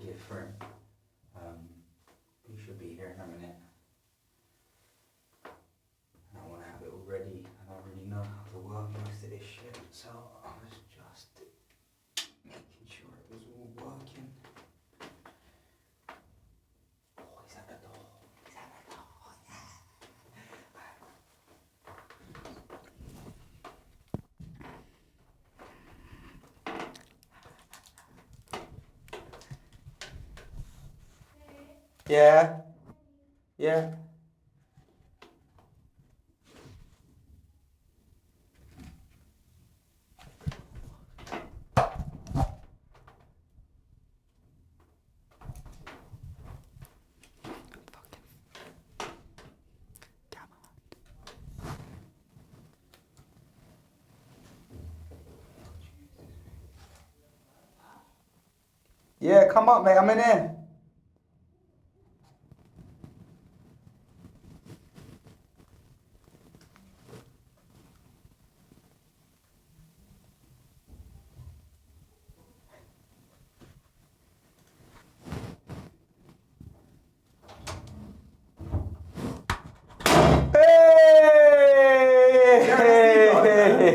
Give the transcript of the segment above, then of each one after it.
different. You should be here in a minute. I want to have it all ready. I don't really know how to work most of this shit, so I was just making sure it was all working. Oh, he's at the door. He's at the door. Yeah. Yeah. Yeah, come up, mate. I'm in here.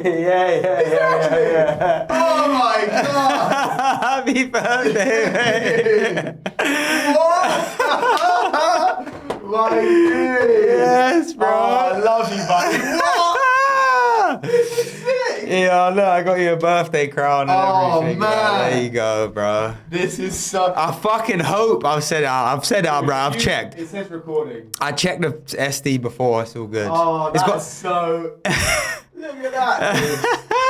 Yeah. Oh my god! Happy birthday, mate. What? My dude! Yes, bro. Oh, I love you, buddy. What? This is sick! Yeah, look, I got you a birthday crown and everything. man. Yeah, there you go, bro. This is so... I fucking hope I've said it out, bro. I've checked. It says recording. I checked the SD before. It's all good. Oh, it's that's so... Look at that. Is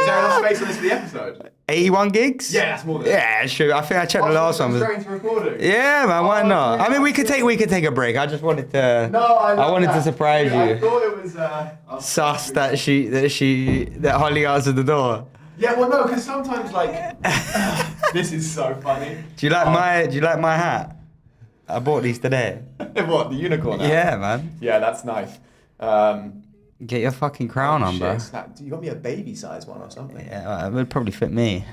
there enough space on this for the episode? 81 gigs? Yeah, that's more than Yeah, sure. I think I checked the last one. Straight into recording. Yeah, man. Why Oh, not? dude, I mean, we could take a break. I just wanted to. No, I wanted that. to surprise I you. thought it was Sus that Holly answered the door. Yeah, well, no, because sometimes like this is so funny. Do you like my hat? I bought these today. What, the unicorn? Hat? Yeah, man. Yeah, that's nice. Get your fucking crown on, bro. You got me a baby size one or something. Yeah, it would probably fit me.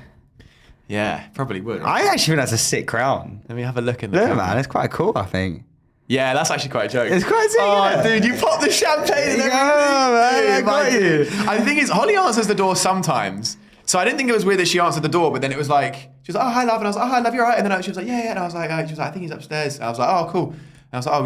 Yeah, probably would. I actually think that's a sick crown. Let me have a look in the Look, camera. man, it's quite cool, I think. Yeah, that's actually quite a joke. It's quite sick. Oh, isn't it? dude, you popped the champagne and everything. Yeah, man, I got you. I think it's Holly answers the door sometimes. So I didn't think it was weird that she answered the door, but then it was like, she was like, oh, hi, love. And I was like, oh, hi, love, you all right? And then she was like, yeah. And I was like, she was like, I think he's upstairs. And I was like, oh, cool. And I was like, oh,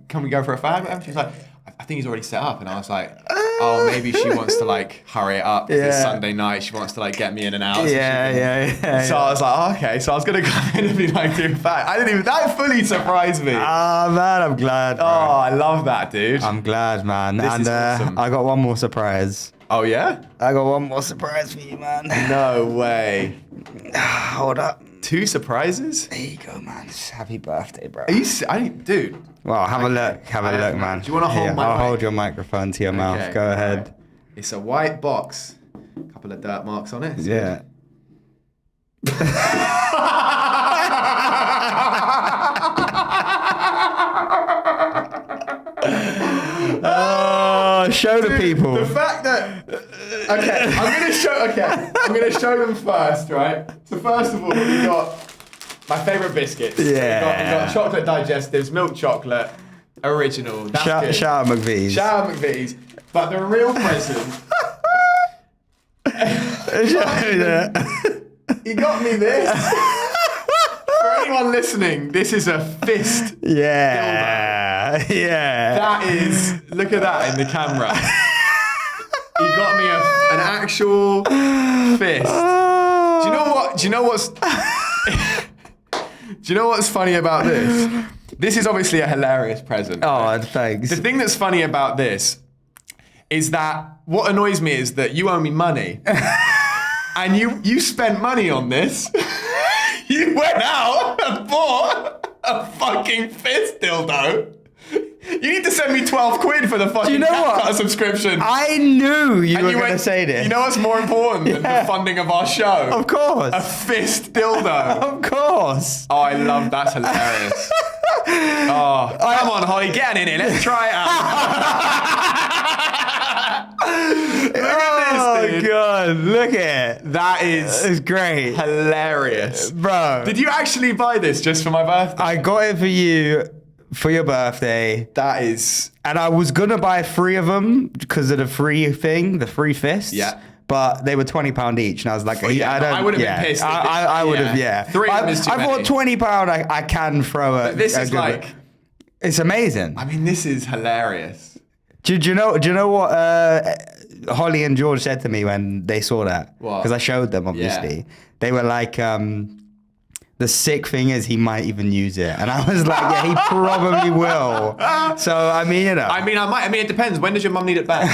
can we go for a fag? And she was like, I think he's already set up. And I was like, oh, maybe she wants to like hurry it up. It's Sunday night. She wants to like get me in and out. So I was like, oh, okay. So I was going to come in and be like, dude, fag. That fully surprised me. Ah, man, I'm glad, bro. Oh, I love that, dude. I'm glad, man. This is awesome. I got one more surprise. Oh, yeah? I got one more surprise for you, man. No way. Hold up. 2 surprises? There you go, man. Happy birthday, bro. Are you... dude. Well, have a look. Have a look, man. Do you want to hold Here, my I'll mic? hold your microphone to your mouth. Go ahead. Right. It's a white box. A couple of dirt marks on it. Yeah. Oh, show the people. The fact that... Okay, I'm going to show them first, right? So first of all, we got my favourite biscuits. Yeah. We got chocolate digestives, milk chocolate, original. That's good. Shout out McVitie's. Shout out McVitie's. But the real present... He got me this. For anyone listening, this is a fist. Yeah. dildo. Yeah. That is, look at that in the camera. He got me an actual fist. Do you know what? Do you know what's funny about this? This is obviously a hilarious present. Oh, thanks. The thing that's funny about this is that what annoys me is that you owe me money. And you spent money on this. You went out and bought a fucking fist dildo. You need to send me 12 quid for the fucking CapCut subscription. I knew you were going to say this. You know what's more important than the funding of our show? Of course. A fist dildo. Of course. Oh, I love that's hilarious. Oh, come on, Holly, get in it. Let's try it out. Look at this, dude. God, look at it. That is It's great. hilarious. Bro. Did you actually buy this just for my birthday? I got it for you for your birthday. That is... And I was going to buy 3 of them because of the free thing, the free fists. Yeah. But they were £20 each. And I was like, I would have been pissed. I would have, yeah. 3 of them is too I many. thought £20 I can throw it. This is like... It's amazing. I mean, this is hilarious. Do you know what Holly and George said to me when they saw that? What? Because I showed them, obviously. Yeah. They were like, the sick thing is he might even use it. And I was like, yeah, he probably will. So, I mean, you know. I mean, it depends. When does your mum need it back?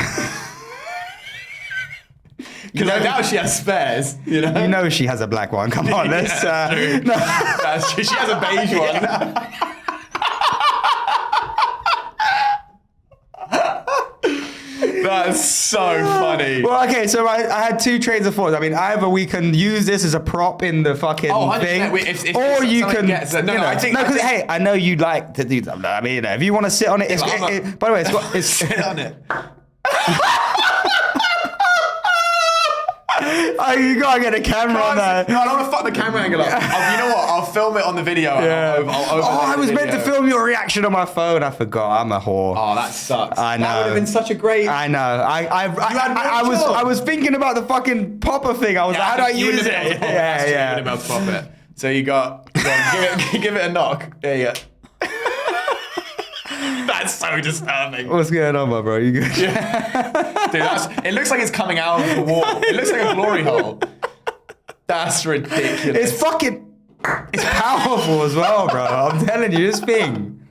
Because I doubt she has spares, you know? You know she has a black one. Come on, let's... True. No. That's true. She has a beige one. That's so funny. Well, okay, so I had 2 trains of thoughts. I mean, either we can use this as a prop in the fucking 100%. thing, If or you someone can... gets it. No, I think... because, hey, I know you'd like to do that. I mean, you know, if you want to sit on it... by the way, it's Sit on it. Oh, you gotta get a camera on that. No, I don't want to fuck the camera angle up. You know what? I'll film it on the video. Yeah. I I was meant to film your reaction on my phone. I forgot. I'm a whore. Oh, that sucks. I know. That would have been such a great... I know. I was thinking about the fucking popper thing. I was like, how do I use it? Yeah. You would have been able to pop it. So you got... give it a knock. There you go. That's so disturbing. What's going on, my bro? You good? Yeah. Dude, it looks like it's coming out of the wall. It looks like a glory hole. That's ridiculous. It's powerful as well, bro. I'm telling you, this thing.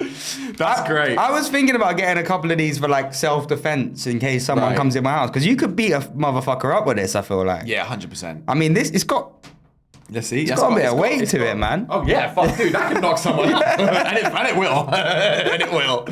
That's great. I was thinking about getting a couple of these for like self-defense in case someone comes in my house. Because you could beat a motherfucker up with this, I feel like. Yeah, 100%. I mean, it's got... Let's see. It's got a bit of weight to it, man. Oh yeah, fuck, dude, that can knock someone up, and it will, and it will.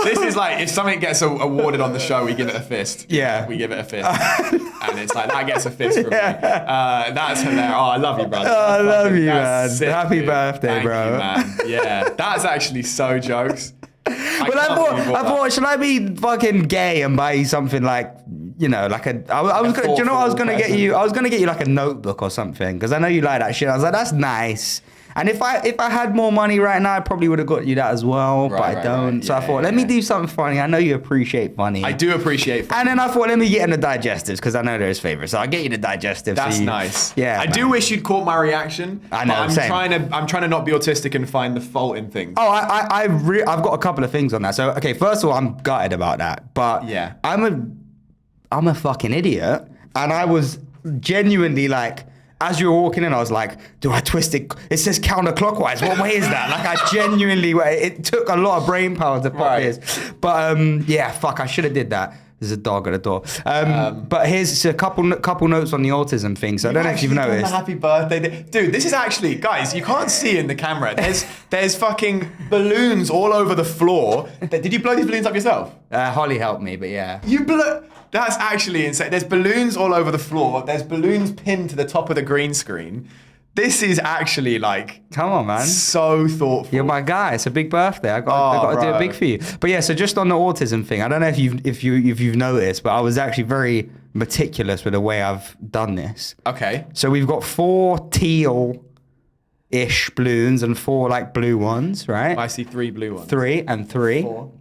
This is like if something gets awarded on the show, we give it a fist. Yeah, we give it a fist, and it's like that gets a fist from me. That's hilarious. Oh, I love you, brother. Oh, I love you, man. Sick, Happy dude. birthday, Thank bro. you, man. Yeah, that's actually so jokes. Well, I thought, should I be fucking gay and buy you something like, you know, like I was gonna, do you know what I was gonna get you? I was gonna get you like a notebook or something because I know you like that shit. I was like, that's nice. And if I had more money right now, I probably would have got you that as well, but I don't. So I thought, let me do something funny. I know you appreciate funny. I do appreciate funny. And then I thought, let me get in the digestives because I know there's favorites. So I'll get you the digestives. That's nice. Yeah. I do wish you'd caught my reaction. I know. But same. I'm trying to not be autistic and find the fault in things. Oh, I've got a couple of things on that. So okay, first of all, I'm gutted about that. But yeah, I'm a fucking idiot, and I was genuinely like, as you were walking in, I was like, do I twist it? It says counterclockwise. What way is that? Like, I genuinely, it took a lot of brain power to pop this. But yeah, fuck, I should have did that. There's a dog at the door. But here's a couple notes on the autism thing. So I don't know if you've noticed. Happy birthday, dude! This is actually, guys. You can't see in the camera. There's fucking balloons all over the floor. Did you blow these balloons up yourself? Holly helped me, but yeah. You blew. That's actually insane. There's balloons all over the floor. There's balloons pinned to the top of the green screen. This is actually like, come on, man. So thoughtful. You're my guy. It's a big birthday. I got to do it big for you. But yeah, so just on the autism thing, I don't know if you've noticed, but I was actually very meticulous with the way I've done this. Okay. So we've got 4 teal-ish balloons and 4 like blue ones, right? I see 3 blue ones. 3 and 3. 4.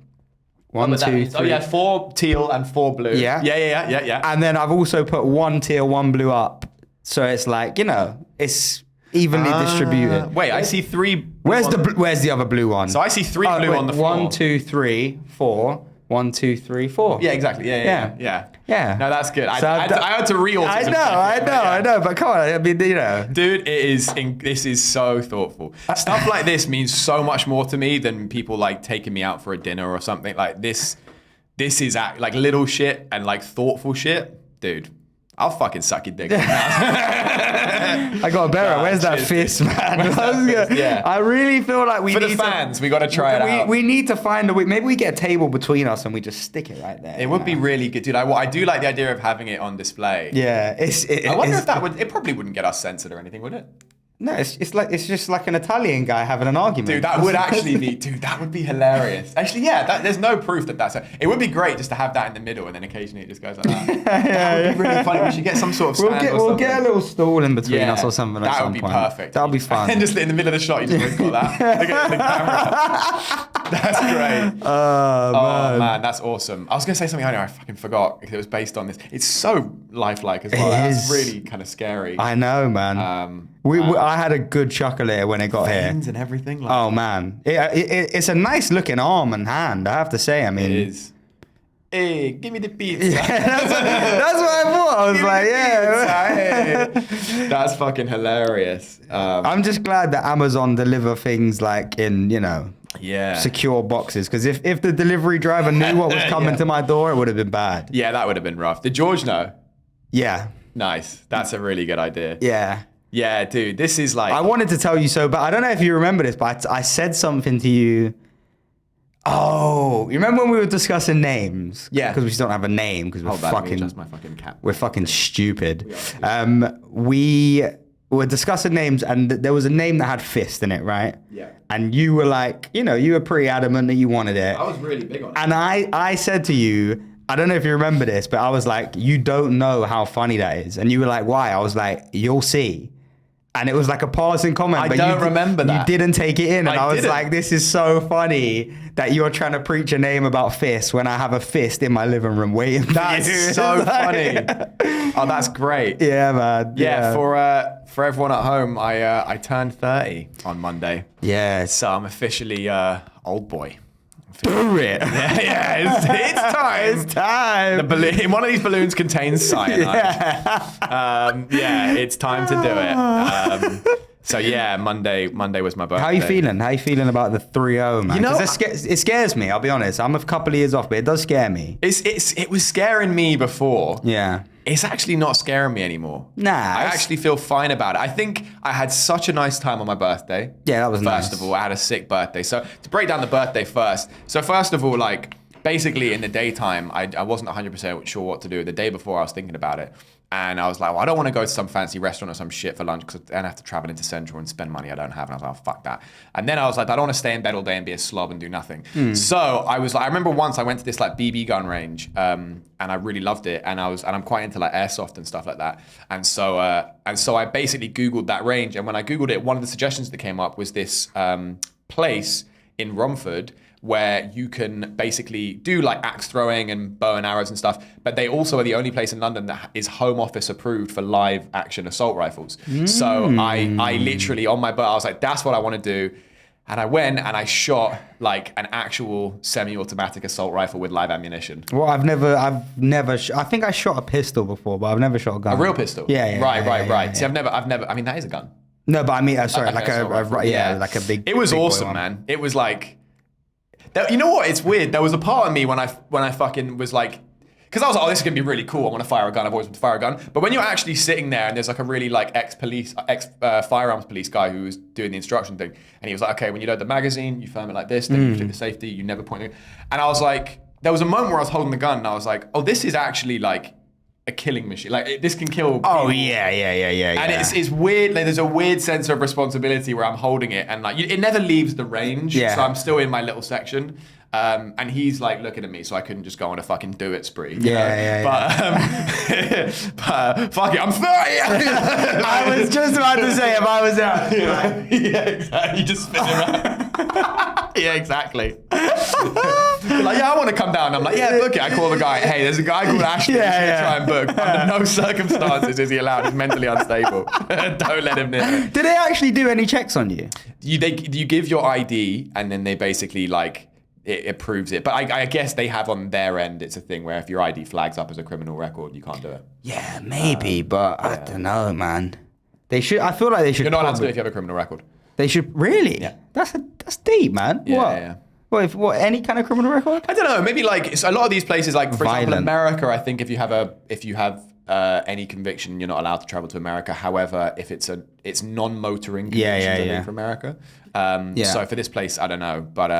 1, 2, 3. Oh yeah, 4 teal and 4 blue. Yeah. Yeah. And then I've also put 1 teal, 1 blue up. So it's like, you know, it's evenly distributed. Wait, I see 3. Where's the other blue one? So I see 3 blue on the floor. 1, 2, 3, 4. 1, 2, 3, 4. Yeah, exactly. Yeah. No, that's good. So I had to re-autism. I know. But come on, I mean, you know. Dude, this is so thoughtful. Stuff like this means so much more to me than people like taking me out for a dinner or something. Like this is like little shit and like thoughtful shit. Dude, I'll fucking suck your dick. I got better. Where's that fist, man? Yeah. I really feel like for the fans, we got to try it out. We need to find a way. Maybe we get a table between us and we just stick it right there. It would be really good, dude. I do like the idea of having it on display. Yeah, I wonder if that would. It probably wouldn't get us censored or anything, would it? No, it's just like an Italian guy having an argument. Dude, that would actually be, that would be hilarious. Actually, yeah, there's no proof that that's it would be great just to have that in the middle and then occasionally it just goes like that. That would be really funny. We should get some sort of stand We'll get a little stall in between us or something at some point. That would be perfect. That would be fun. And just in the middle of the shot, you just got that. Look at the camera. That's great. Oh, man, that's awesome. I was going to say something earlier, I fucking forgot because it was based on this. It's so lifelike as well. That's really kind of scary. I know, man. I had a good chuckle here when it got here. And everything. Like oh, man. It's a nice looking arm and hand, I have to say. I mean, it is. Hey, give me the pizza. Yeah, that's what I thought. I was like, yeah. Hey. That's fucking hilarious. I'm just glad that Amazon deliver things like in, secure boxes. Because if the delivery driver knew what was coming to my door, it would have been bad. Yeah, that would have been rough. Did George know? Yeah. Nice. That's a really good idea. Yeah. Yeah, dude, this is like... I wanted to tell you so, but I don't know if you remember this, but I said something to you. Oh, you remember when we were discussing names? Yeah. Because we just don't have a name because we're fucking... Just my fucking cap. We're fucking stupid. We were discussing names and there was a name that had fist in it, right? Yeah. And you were like, you were pretty adamant that you wanted it. I was really big on it. And I said to you... I don't know if you remember this, but I was like, you don't know how funny that is. And you were like, why? I was like, you'll see. And it was like a passing comment. I don't remember that. You didn't take it in. And I was didn't. like, this is so funny that you're trying to preach a name about fists when I have a fist in my living room waiting for you. That's so funny. Oh, that's great. Yeah, man. Yeah, for everyone at home, I turned 30 on Monday. Yeah. So I'm officially old boy. Do it. Yeah, it's time. It's time. One of these balloons contains cyanide. Yeah, it's time to do it. So yeah, Monday was my birthday. How are you feeling? How are you feeling about the 3-0, man? 'Cause it scares me, I'll be honest. I'm a couple of years off, but it does scare me. It was scaring me before. Yeah. It's actually not scaring me anymore. Nah. I actually feel fine about it. I think I had such a nice time on my birthday. Yeah, that was nice. First of all, I had a sick birthday. So to break down the birthday first. So first of all, like basically in the daytime, I wasn't 100% sure what to do. The day before I was thinking about it. And I was like, well, I don't want to go to some fancy restaurant or some shit for lunch because then I have to travel into Central and spend money I don't have. And I was like, oh, fuck that. And then I was like, I don't want to stay in bed all day and be a slob and do nothing. So I was like, I remember once I went to this like BB gun range and I really loved it. And I'm quite into like airsoft and stuff like that. And so I basically Googled that range. And when I Googled it, one of the suggestions that came up was this place in Romford where you can basically do like axe throwing and bow and arrows and stuff, but they also are the only place in London that is Home Office approved for live action assault rifles. So I literally on my butt, I was like, that's what I want to do. And I went and I shot like an actual semi-automatic assault rifle with live ammunition. Well, I've never, I think I shot a pistol before, but I've never shot a gun. A real pistol? Yeah. Right. See, I've never, I mean, that is a gun. No, but I mean, sorry, Okay, like like a big. It was big boy awesome, one. man. It was like, you know what? It's weird. There was a part of me when I fucking was like, because I was like, oh, this is gonna be really cool. I want to fire a gun. I've always wanted to fire a gun. But when you're actually sitting there and there's like a really like ex firearms police guy who was doing the instruction thing, and he was like, okay, when you load the magazine, you firm it like this, then you do the safety, you never point it. And I was like, there was a moment where I was holding the gun and I was like, oh, this is actually like a killing machine. Like this can kill people. Oh yeah. And it's weird. Like, there's a weird sense of responsibility where I'm holding it, and like it never leaves the range. Yeah. So I'm still in my little section. And he's like looking at me, so I couldn't just go on a fucking do it spree. You know? But fuck it, I'm 30. I was just about to say if I was out. Yeah, exactly. You just spin around. Yeah, exactly. Like, yeah, I want to come down. I'm like, yeah, book it. I call the guy. Hey, there's a guy called Ashton. Try and book. Under no circumstances is he allowed. He's mentally unstable. Don't let him near. Did they actually do any checks on you? You give your ID, and then they basically like. It approves it. But I guess they have on their end, it's a thing where if your ID flags up as a criminal record, you can't do it. Yeah, maybe, but I don't know, man. They should. I feel like they should. You're not allowed to do it if you have a criminal record. They should really. Yeah. That's deep, man. Yeah, what? yeah. What? Any kind of criminal record? I don't know. Maybe like a lot of these places, like for example, Violent. America. I think if you have any conviction, you're not allowed to travel to America. However, if it's non-motoring convictions for America. So for this place, I don't know, but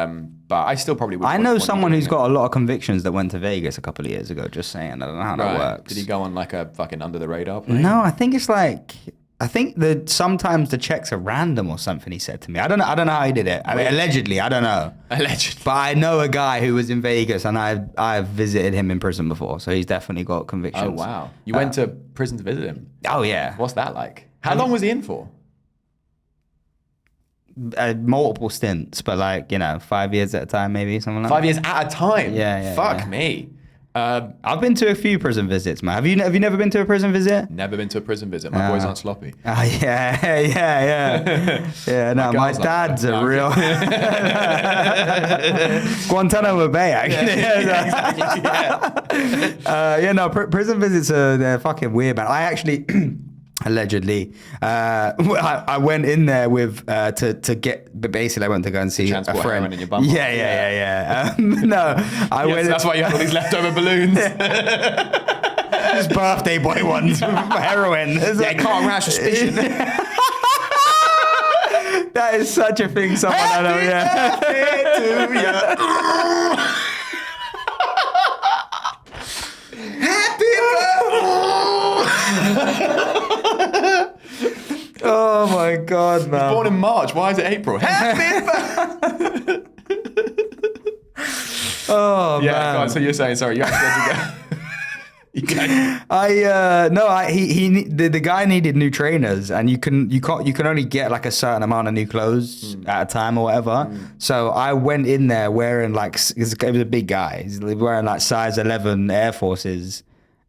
I still probably would. I know someone who's got a lot of convictions that went to Vegas a couple of years ago. Just saying, I don't know how that works. Did he go on like a fucking under the radar plane? No, I think it's like I think that sometimes the checks are random or something. He said to me. I don't know how he did it. I mean, allegedly, I don't know. Allegedly. But I know a guy who was in Vegas, and I've visited him in prison before, so he's definitely got convictions. Oh wow! You went to prison to visit him. Oh yeah. What's that like? How long was he in for? Multiple stints, but like 5 years at a time, maybe something like 5 that. years at a time. Yeah. Fuck me. I've been to a few prison visits, man. Have you never been to a prison visit? Never been to a prison visit. My boys aren't sloppy. Yeah. No, my girl's like dad's that. a No, real Guantanamo Bay, actually. Prison visits they're fucking weird, man. I actually. Allegedly, I went in there with to get. But basically, I went to go and see a Transport friend. heroin in your bum. Yeah. No, I went. So that's why you had all these leftover balloons. Just birthday boy ones for heroin. Yeah, can't arouse suspicion. That is such a thing. Someone I know. Yeah. Happy Oh my god, man. Born in March. Why is it April? Happy Oh Yeah, man. go on. So you're saying, sorry, you actually had to go. The guy needed new trainers, and you can only get like a certain amount of new clothes at a time or whatever. So I went in there wearing like it was a big guy. He's wearing like size 11 Air Forces.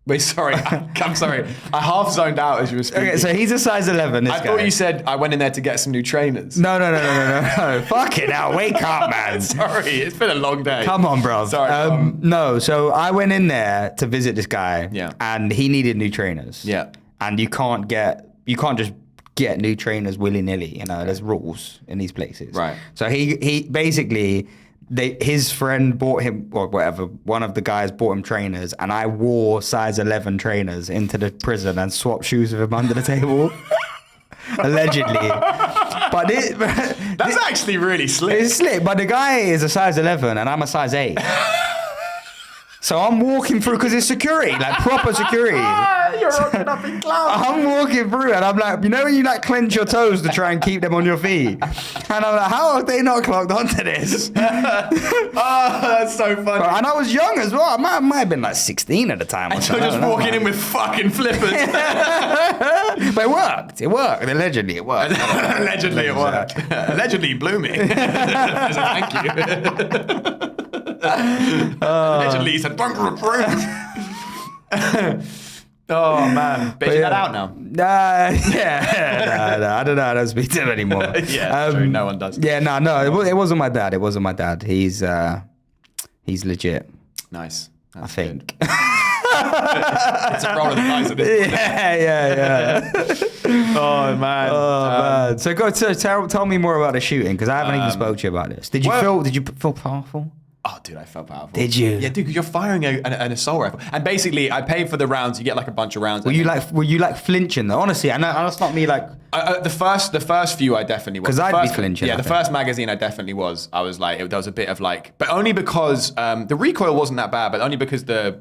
Wait, sorry. I'm sorry. I half zoned out as you were speaking. Okay, so he's a size 11. I thought you said I went in there to get some new trainers. No. Fucking hell, wake up, man. Sorry, it's been a long day. Come on, bro. Sorry. No, so I went in there to visit this guy. Yeah. And he needed new trainers. Yeah. And you can't just get new trainers willy-nilly. There's rules in these places. Right. So he basically his friend bought him, or whatever, one of the guys bought him trainers, and I wore size 11 trainers into the prison and swapped shoes with him under the table. Allegedly. But That's actually really slick. it's slick, but the guy is a size 11 and I'm a size 8. So I'm walking through, because it's security, like proper security. You're rocking up in clowns. I'm walking through and I'm like, when you like clench your toes to try and keep them on your feet. And I'm like, how have they not clocked onto this? Oh, that's so funny. And I was young as well. I might have been like 16 at the time. Or So something. just walking in with fucking flippers. But it worked. Allegedly, it worked. Allegedly it worked. Allegedly it blew me. As a thank you. Allegedly he said, oh man. But is that out now? Yeah. No, I don't know. I don't speak to him anymore. Yeah, true. No one does. Yeah, no. It wasn't my dad. He's legit. Nice. I think. It's a roll of the dice at this point. Yeah. Oh man. Man. So tell me more about the shooting, because I haven't even spoke to you about this. Did you feel powerful? Oh, dude, I felt powerful. Did you? Yeah, dude, because you're firing an assault rifle. And basically, I paid for the rounds. You get like a bunch of rounds. Were you like flinching though? Honestly, I know that's not me like. The first few I definitely was. 'Cause I'd be flinching, Yeah, I the think. first magazine I definitely was. I was like, there was a bit of like, but only because the recoil wasn't that bad, but only because the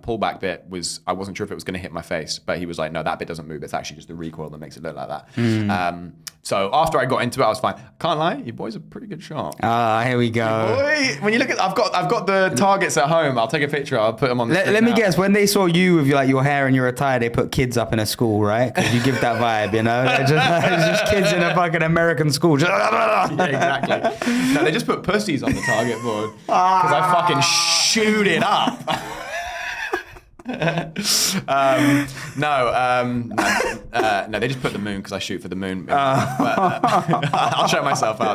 pullback bit was, I wasn't sure if it was going to hit my face. But he was like, no, that bit doesn't move. It's actually just the recoil that makes it look like that. So after I got into it, I was fine. Can't lie, your boy's a pretty good shot. Ah, here we go. Boy, when you look at, I've got the targets at home. I'll take a picture. I'll put them on the screen Let me now. guess. When they saw you with your hair and your attire, they put kids up in a school, right? Because you give that vibe, They're just kids in a fucking American school. Yeah, exactly. No, they just put pussies on the target board because I fucking shoot it up. No, they just put the moon because I shoot for the moon. I'll show myself out.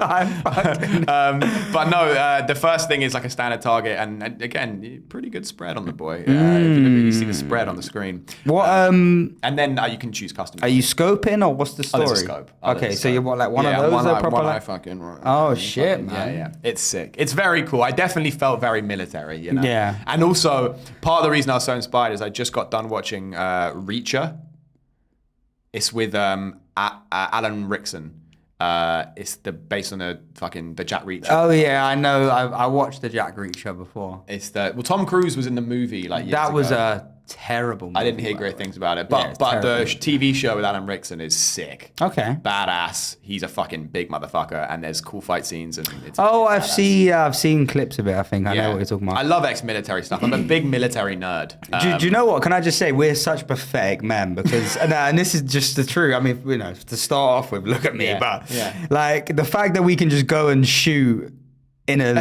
But no, the first thing is like a standard target, and again, pretty good spread on the boy. If you see the spread on the screen. What? And then you can choose custom. Are you scoping or what's the story? there's a scope. Okay, so you're what, like one yeah, of those? One are eye, proper one eye like- fucking. Oh shit, fucking, man. Yeah. It's sick. It's very cool. I definitely felt very military, Yeah. And also, part of the reason I was so inspired is I just got done watching Reacher. It's with Alan Rickson. It's based on the Jack Reacher. Oh yeah, I know. I watched the Jack Reacher before. It's Tom Cruise was in the movie like years That was ago. terrible movie. I didn't hear great things about it, but Yeah, it's the terrible. TV show with Alan Rickson is sick. Okay. Badass. He's a fucking big motherfucker, and there's cool fight scenes, and it's Oh, it's I've seen clips of it. I think I know what you're talking about. I love ex-military stuff. I'm a big military nerd. Do you know what? Can I just say we're such pathetic men because, and this is just the truth. I mean, to start off with, look at me, but like the fact that we can just go and shoot in a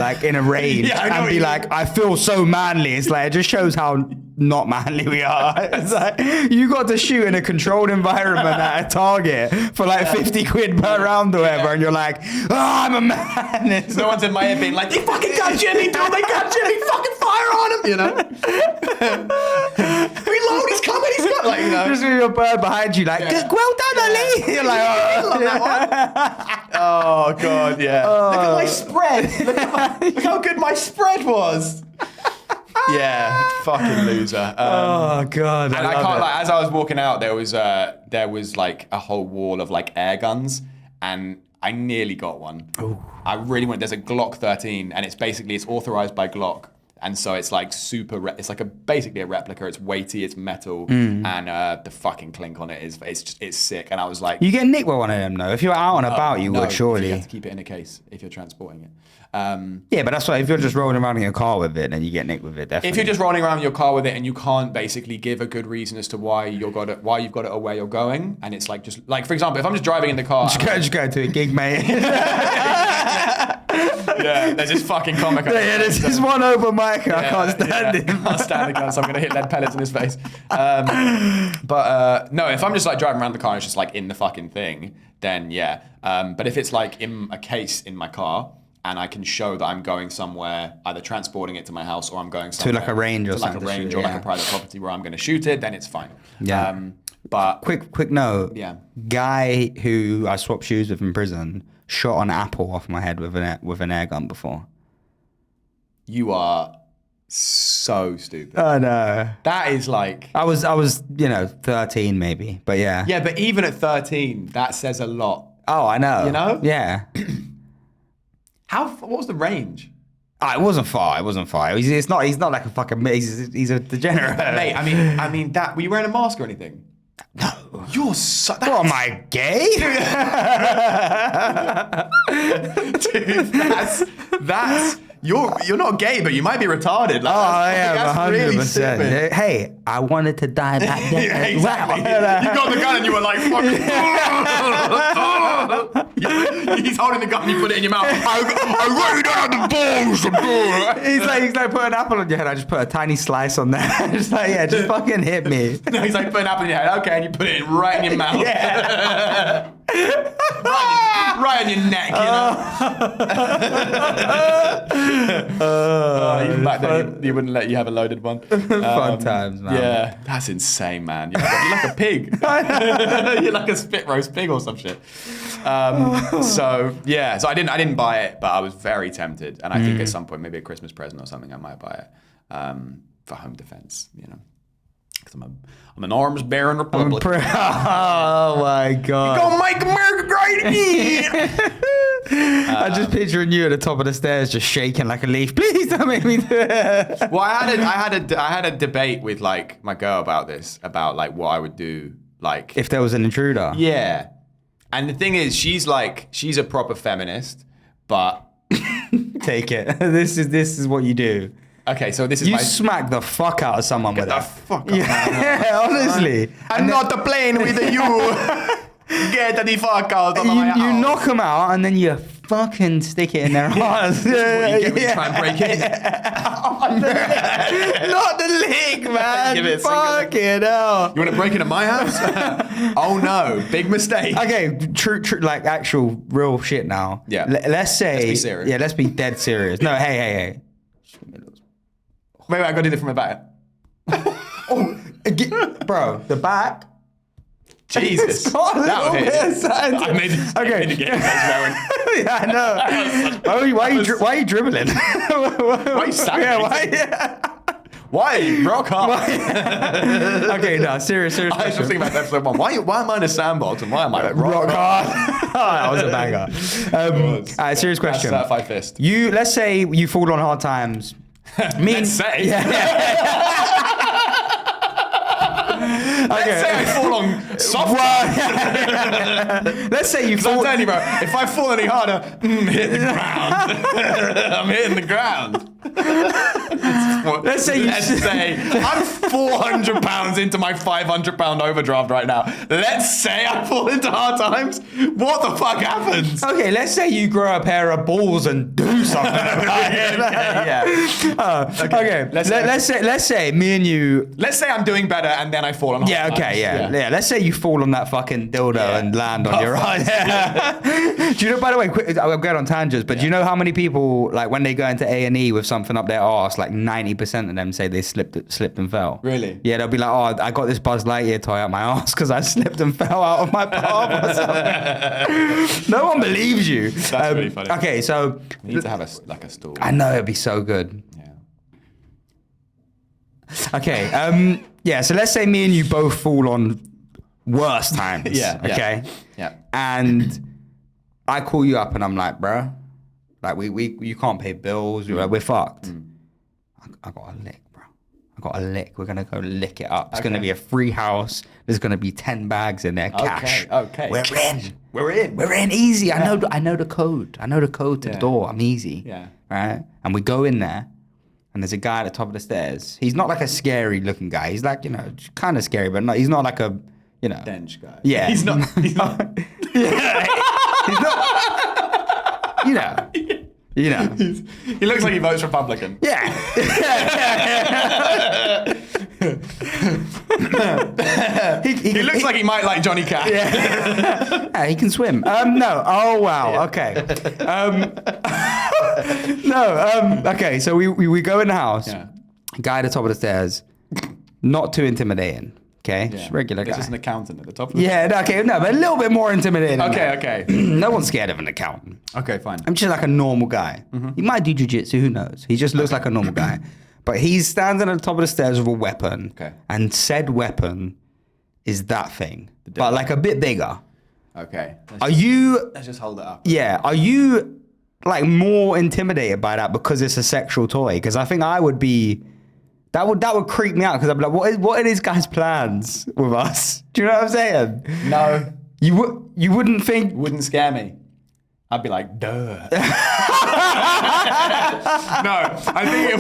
range and be like, I feel so manly. It's like it just shows how not manly we are. It's like you got to shoot in a controlled environment at a target for like 50 quid per round or whatever, and you're like, I'm a man. It's No one's in my head being like, they fucking got Jimmy, dude. They got Jimmy. Fucking fire on him, you know. Reload. He's coming. He's coming. Like, you know. just with your bird behind you, like, well done, Ollie. You're like, Oh god, yeah. Look at my spread. Look how good my spread was. Yeah, fucking loser. oh god, And I can't like as I was walking out, there was like a whole wall of like air guns, and I nearly got one. Ooh. I really went. There's a Glock 13, and it's authorized by Glock, and so it's like it's like basically a replica. It's weighty, it's metal, and the fucking clink on it it's sick. And I was like, you get nicked with one of them though. If you're out and about, you would surely. You have to keep it in a case if you're transporting it. Yeah, but that's why if you're just rolling around in your car with it, then you get nicked with it. Definitely. If you're just rolling around in your car with it and you can't basically give a good reason as to why you've got it or where you're going, and it's like just like for example, if I'm just driving in the car, just go to a gig, mate. yeah, there's this fucking comic. Yeah, there's this one open mic. I can't stand it. I can't stand the guy, so I'm gonna hit lead pellets in his face. But no, if I'm just like driving around the car and it's just like in the fucking thing, then yeah. But if it's like in a case in my car, and I can show that I'm going somewhere, either transporting it to my house or I'm going somewhere to like a range or something, like a private property where I'm going to shoot it, then it's fine. Yeah. But quick note. Yeah. Guy who I swapped shoes with in prison shot an apple off my head with an air gun before. You are so stupid. Oh no. That is like I was 13 maybe, but yeah. Yeah, but even at 13, that says a lot. Oh, I know. You know? Yeah. What was the range? It wasn't far. He's not like a fucking. He's a degenerate. Mate, I mean that. Were you wearing a mask or anything? No. You're so. What am I gay? Dude, that's. You're not gay, but you might be retarded. Like, I am 100%. Really stupid. Hey, I wanted to die back then. Yeah, exactly. You got the gun and you were like, fuck. He's holding the gun and you put it in your mouth. I wrote down the balls. He's like put an apple on your head. I just put a tiny slice on there. Just like, yeah, just fucking hit me. No, he's like, put an apple in your head. Okay, and you put it right in your mouth. Yeah. right on your neck, you know. Even back then, he wouldn't let you have a loaded one. Fun times, man. Yeah, that's insane, man. You're like a pig. You're like a spit roast pig or some shit. So I didn't buy it, but I was very tempted, and I think at some point, maybe a Christmas present or something, I might buy it for home defense. You know, because I'm an arms-bearing republic. Oh my god! Gonna make America great again. I'm just picturing you at the top of the stairs, just shaking like a leaf. Please don't make me do it. Well, I had a debate with like my girl about this, about like what I would do, like if there was an intruder. Yeah, and the thing is, she's a proper feminist, but take it. This is what you do. Okay, so this is you smack the fuck out of someone with the that. fuck up, yeah, honestly. I'm not playing with you. Get the fuck out of my house. You knock them out and then you fucking stick it in their arms. What you get when you try and break in. Not the leg, man. Give it a fucking hell. You want to break into my house? Oh no, big mistake. Okay, true, like actual real shit now. Yeah. Let's say. Let's be serious. Yeah, let's be dead serious. No, hey. Wait, I got to do this from the back. Bro, the back. Jesus. That I made it. Okay. I made the game. Yeah, I know. Why are you dribbling? Why are you standing? Why? Rock hard. Okay, no, serious. I was just thinking about episode 1. Why am I in a sandbox and why am I rock hard? That was a banger. Alright, serious question. That's certified fist. Let's say you fall on hard times. Let's say. Yeah. Let's say I fall on soft. Let's say you I'm fall. telling you, bro, if I fall any harder, hit the ground. I'm hitting the ground. Let's say I'm 400 pounds into my 500 pound overdraft right now. Let's say I fall into hard times. What the fuck happens? Okay, let's say you grow a pair of balls and do something about it. Okay. Let's say me and you. Let's say I'm doing better and then I fall on hard Yeah. times. Okay. Yeah. Let's say you fall on that fucking dildo and land on your right. Do you know? By the way, quick, I'm going on tangents, but do you know how many people, like, when they go into A&E with something up their arse, like 90% of them say they slipped and fell. Really? Yeah, they'll be like, oh, I got this Buzz Lightyear toy out my arse because I slipped and fell out of my palm or something. No one believes you. That's really funny. Okay, so We need to have a stool. I know it'd be so good. Yeah. Okay, yeah. So let's say me and you both fall on worse times. Yeah. Okay. Yeah. And I call you up and I'm like, bro, like you can't pay bills. We're fucked. I got a lick, bro. I got a lick. We're gonna go lick it up. It's gonna be a free house. There's gonna be 10 bags in there, cash. Okay. We're in. Easy. I know the code. I know the code to the door. I'm easy. Yeah. Right. And we go in there, and there's a guy at the top of the stairs. He's not like a scary looking guy. He's like, kind of scary, but he's not like a, Dench guy. Yeah. He's not. Yeah. He's not. He looks like he votes Republican. Yeah. He looks like he might like Johnny Cash. Yeah, he can swim. No. Oh wow. Okay. No. Okay. So we go in the house. Yeah. Guy at the top of the stairs. Not too intimidating. Okay. Just regular guy. This is an accountant at the top of the Yeah. Okay. No, but a little bit more intimidating. than that. Okay. No one's scared of an accountant. Okay, fine. I'm just like a normal guy. He might do jujitsu, who knows? He just looks like a normal guy. But he's standing at the top of the stairs with a weapon. Okay. And said weapon is that thing. But like a bit bigger. Okay. Let's just hold it up. Yeah. Are you like more intimidated by that because it's a sexual toy? Because I think I would be. That would creep me out because I'd be like, what are these guys' plans with us? Do you know what I'm saying? No. You wouldn't think. Wouldn't scare me. I'd be like, duh. No, I think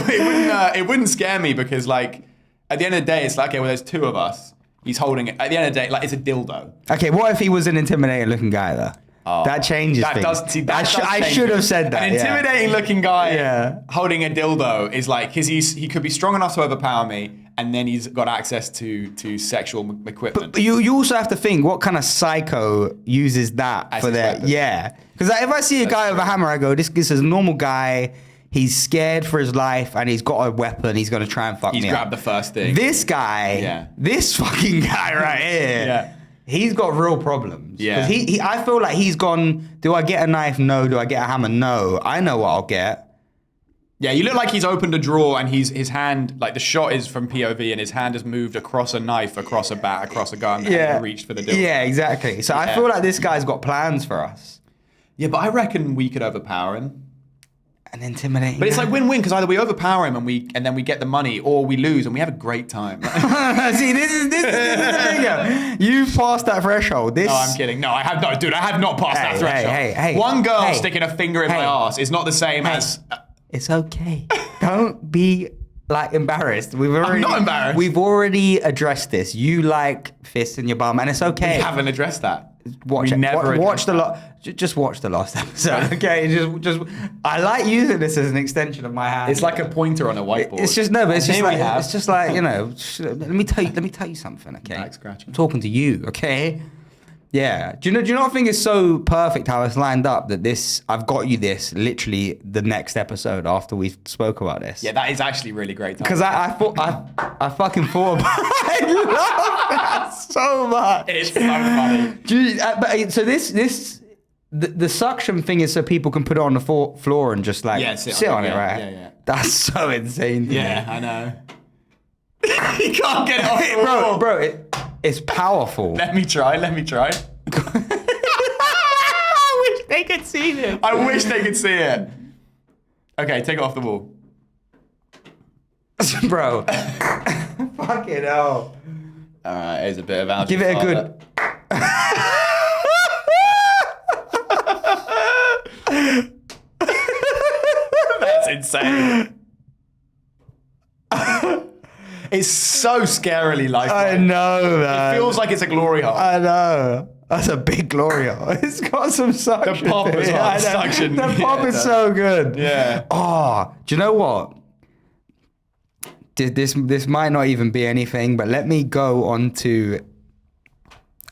it wouldn't scare me because, like, at the end of the day, it's like, okay, well, there's two of us. He's holding it. At the end of the day, like, it's a dildo. Okay, what if he was an intimidating looking guy though? That changes things. I should have said that. An intimidating looking guy holding a dildo is like, because he could be strong enough to overpower me, and then he's got access to sexual equipment. But you also have to think, what kind of psycho uses that As for his their... weapon. Yeah. Because if I see a guy with a hammer, I go, this is a normal guy. He's scared for his life, and he's got a weapon. He's going to try and fuck me up. He's grabbed the first thing. This guy, this fucking guy right here, he's got real problems. Yeah. Because I feel like he's gone, do I get a knife? No. Do I get a hammer? No. I know what I'll get. Yeah, you look like he's opened a drawer and his hand, like the shot is from POV, and his hand has moved across a knife, across a bat, across a gun, and reached for the dildo. Yeah, exactly. So I feel like this guy's got plans for us. Yeah, but I reckon we could overpower him. And intimidating. But it's like win-win because either we overpower him and then we get the money, or we lose and we have a great time. See, this is the thing. You've passed that threshold. No, I'm kidding. No, I have not, dude. I have not passed that threshold. Hey, one girl sticking a finger in my ass is not the same as. It's okay. Don't be like embarrassed. I'm not embarrassed. We've already addressed this. You like fists in your bum, and it's okay. We haven't addressed that. Watch we it. Never Watch just watch the last episode. Okay, just. I like using this as an extension of my hand. It's like a pointer on a whiteboard. It's just it's just like let me tell you something. Okay, back scratching. I'm talking to you. Okay. Yeah. Do you not think it's so perfect how it's lined up that I've got you this literally the next episode after we spoke about this? Yeah, that is actually really great. Because I fucking thought about it. I love that so much. It's so funny. So the suction thing is so people can put it on the floor and just like sit on it, right? Yeah. That's so insane. Yeah, I know. You can't get it off the wall. Bro, it's powerful. Let me try. I wish they could see this. I wish they could see it. Okay, take it off the wall. Bro. Fucking hell. All right, here's a bit of Algie Give it a Father. good. That's insane. It's so scarily lifelike. I know, man. It feels like it's a glory hole. I know. That's a big glory hole. It's got some suction. The pop as well, I the know. suction. The pop Yeah, is so good. Yeah. Oh, do you know what? This might not even be anything, but let me go onto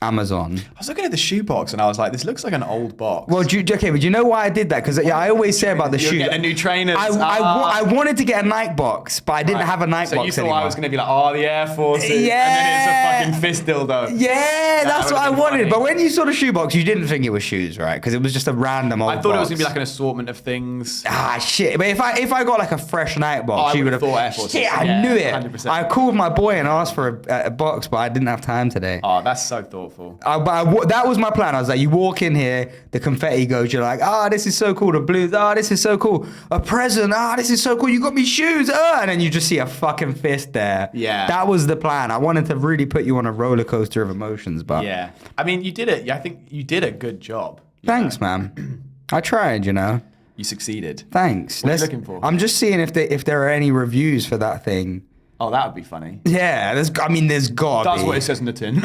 Amazon. I was looking at the shoebox and I was like, this looks like an old box. Well, okay, but do you know why I did that? Because I always say about the You're shoes. getting a new trainers. I wanted to get a Nike box, but I didn't have a Nike so box you thought anymore. I was going to be like, oh, the Air Forces. Yeah. And then it's a fucking fist dildo. Yeah, that's would've what I been wanted. funny. But when you saw the shoebox, you didn't think it was shoes, right? Because it was just a random old I thought it was box. going to be like an assortment of things. Ah, shit. But if I got like a fresh Nike box, Oh, I you would would've have thought Air Forces. Shit, I Yeah, knew it. 100%. I called my boy and asked for a box, but I didn't have time today. Oh, that's so thoughtful. That was my plan. I was like, you walk in here, the confetti goes, you're like, this is so cool. The blues, this is so cool. A present, this is so cool. You got me shoes, and then you just see a fucking fist there. Yeah. That was the plan. I wanted to really put you on a roller coaster of emotions, but Yeah. I mean, you did it. I think you did a good job. thanks, man. I tried, You succeeded. Thanks. What are you looking for? I'm just seeing if there are any reviews for that thing. Oh, that would be funny. Yeah, there's got That's to what be. it says in the tin.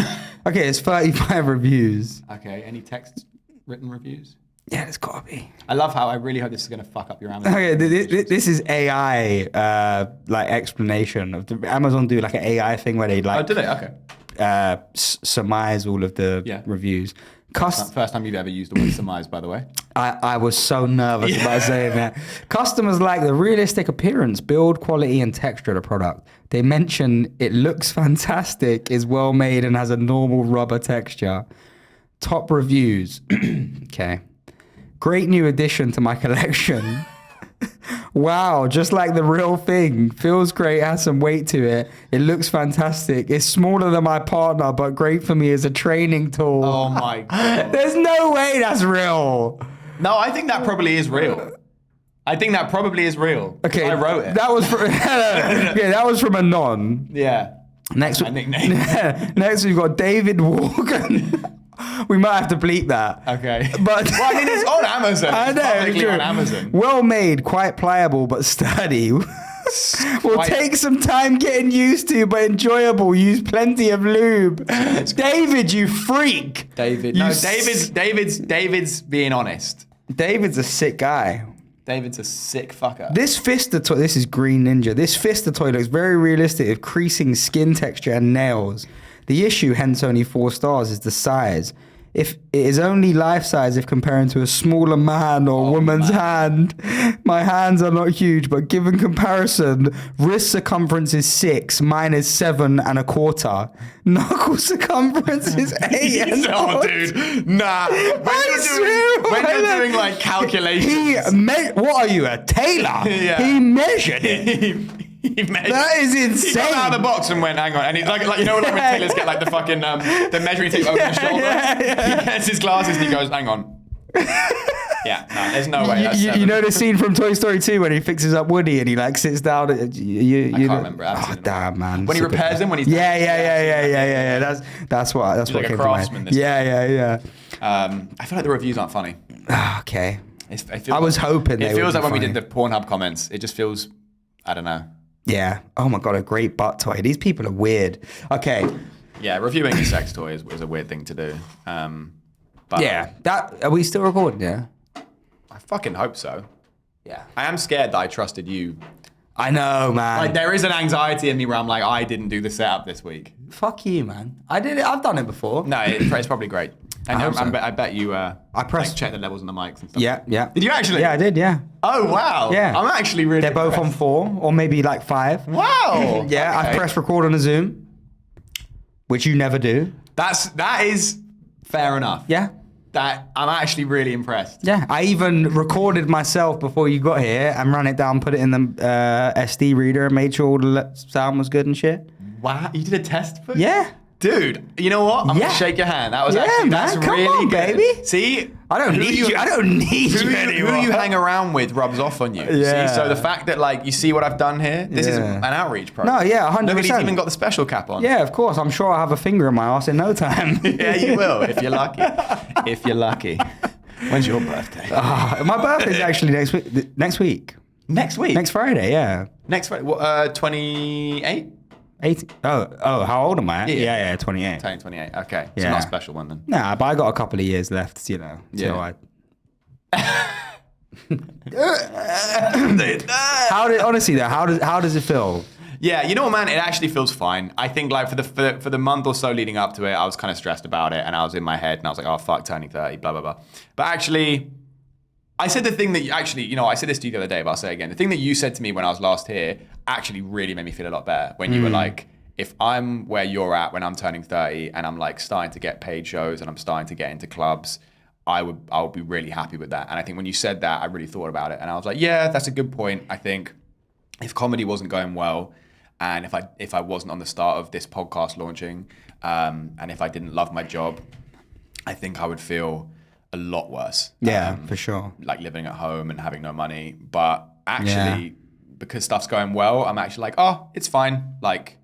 Okay, it's 35 reviews. Okay, any text written reviews? Yeah, there's got to be. I love how I really hope this is going to fuck up your Amazon. Okay, this is AI like explanation of the Amazon do like an AI thing where they Oh, like did they? Okay. surmise all of the reviews. First time you've ever used the word surmise, by the way. I was so nervous about saying that. Customers like the realistic appearance, build quality, and texture of the product. They mention it looks fantastic, is well made, and has a normal rubber texture. Top reviews. Okay. Great new addition to my collection. Wow, just like the real thing. Feels great, has some weight to it. It looks fantastic. It's smaller than my partner, but great for me as a training tool. Oh my God. There's no way that's real. No, I think that probably is real. Okay, I wrote it. That was from, yeah, that was from a non. Yeah. Next, My nickname. next we've got David Walken. We might have to bleep that. Okay. But Well, I mean, it's on Amazon. I It's know, publicly true. on Amazon. Well made, quite pliable but sturdy. Will Quite- take some time getting used to, but enjoyable. Use plenty of lube. David, you freak. David. You No, s- David's being honest. David's a sick guy. David's a sick fucker. This Fister toy, this is Green Ninja. This Fister toy looks very realistic with creasing skin texture and nails. The issue, hence only 4 stars, is the size. If it is only life size if comparing to a smaller man or woman's hand. My hands are not huge, but given comparison, wrist circumference is 6, mine is 7 1/4. Knuckle circumference is 8 and a Oh, quarter. dude. Nah. When you're doing like calculations. What are you, a tailor? Yeah. He measured it. He measured- That is He insane. got out of the box and went, hang on. And he's like you know, like when tailors get like the fucking the measuring tape over the shoulder. He gets his glasses and he goes, hang on. Yeah, no, there's no way. That's You know the scene from Toy Story 2 when he fixes up Woody and he like sits down. I can't remember. I haven't seen Oh it. damn, man. When he Such a- repairs them, when he's Yeah. That's what like a came craftsman, to mind. this Yeah. I feel like the reviews aren't funny. Okay. It feels I was hoping It they feels would like be when we funny. did the Pornhub comments. It just feels, I don't know. Yeah. Oh my god, a great butt toy. These people are weird. Okay. Yeah, reviewing a sex toy is a weird thing to do. But Yeah. That are we still recording? Yeah. I fucking hope so. Yeah. I am scared that I trusted you. I know, man. Like there is an anxiety in me where I'm like, I didn't do the setup this week. Fuck you, man. I did it. I've done it before. No, it's probably great. And I hope so. I bet you. I pressed- check the levels on the mics and stuff. Yeah. Did you actually? Yeah, I did. Yeah. Oh wow. Yeah. I'm actually really. They're both on impressed. 4 or maybe like 5. Wow. Yeah, I Okay. pressed record on a Zoom, which you never do. That is fair enough. Yeah. That I'm actually really impressed. Yeah. I even recorded myself before you got here and ran it down, put it in the SD reader and made sure all the sound was good and shit. Wow, you did a test for? Yeah. Dude, you know what? I'm Yeah. gonna shake your hand. That was Yeah, actually man, that's come really on, good. baby. See, I don't need you. I don't need you anymore. Who you hang around with rubs off on you. Yeah. See? So the fact that like you see what I've done here, this is Yeah. an outreach program. No, yeah, 100%. Nobody's even got the special cap on. Yeah, of course. I'm sure I'll have a finger in my ass in no time. Yeah, you will if you're lucky. If you're lucky. When's your birthday? My birthday's actually next week. Next week. Next week. Next Friday, yeah. Next Friday. What? 28. 18. Oh, how old am I? Yeah, 28. Turning 28. Okay, so Yeah. not a special one then. Nah, but I got a couple of years left, you know. Yeah. So honestly though, how does it feel? Yeah, you know what, man? It actually feels fine. I think like for the month or so leading up to it, I was kind of stressed about it, and I was in my head, and I was like, oh fuck, turning 30, blah blah blah. But actually, I said the thing that I said this to you the other day, but I'll say it again. The thing that you said to me when I was last here actually really made me feel a lot better. When you were like, if I'm where you're at when I'm turning 30, and I'm like starting to get paid shows, and I'm starting to get into clubs, I'll be really happy with that. And I think when you said that, I really thought about it, and I was like, yeah, that's a good point. I think if comedy wasn't going well, and if I wasn't on the start of this podcast launching, and if I didn't love my job, I think I would feel a lot worse. Yeah, for sure. Like living at home and having no money. But actually, because stuff's going well, I'm actually like, oh, it's fine. Like,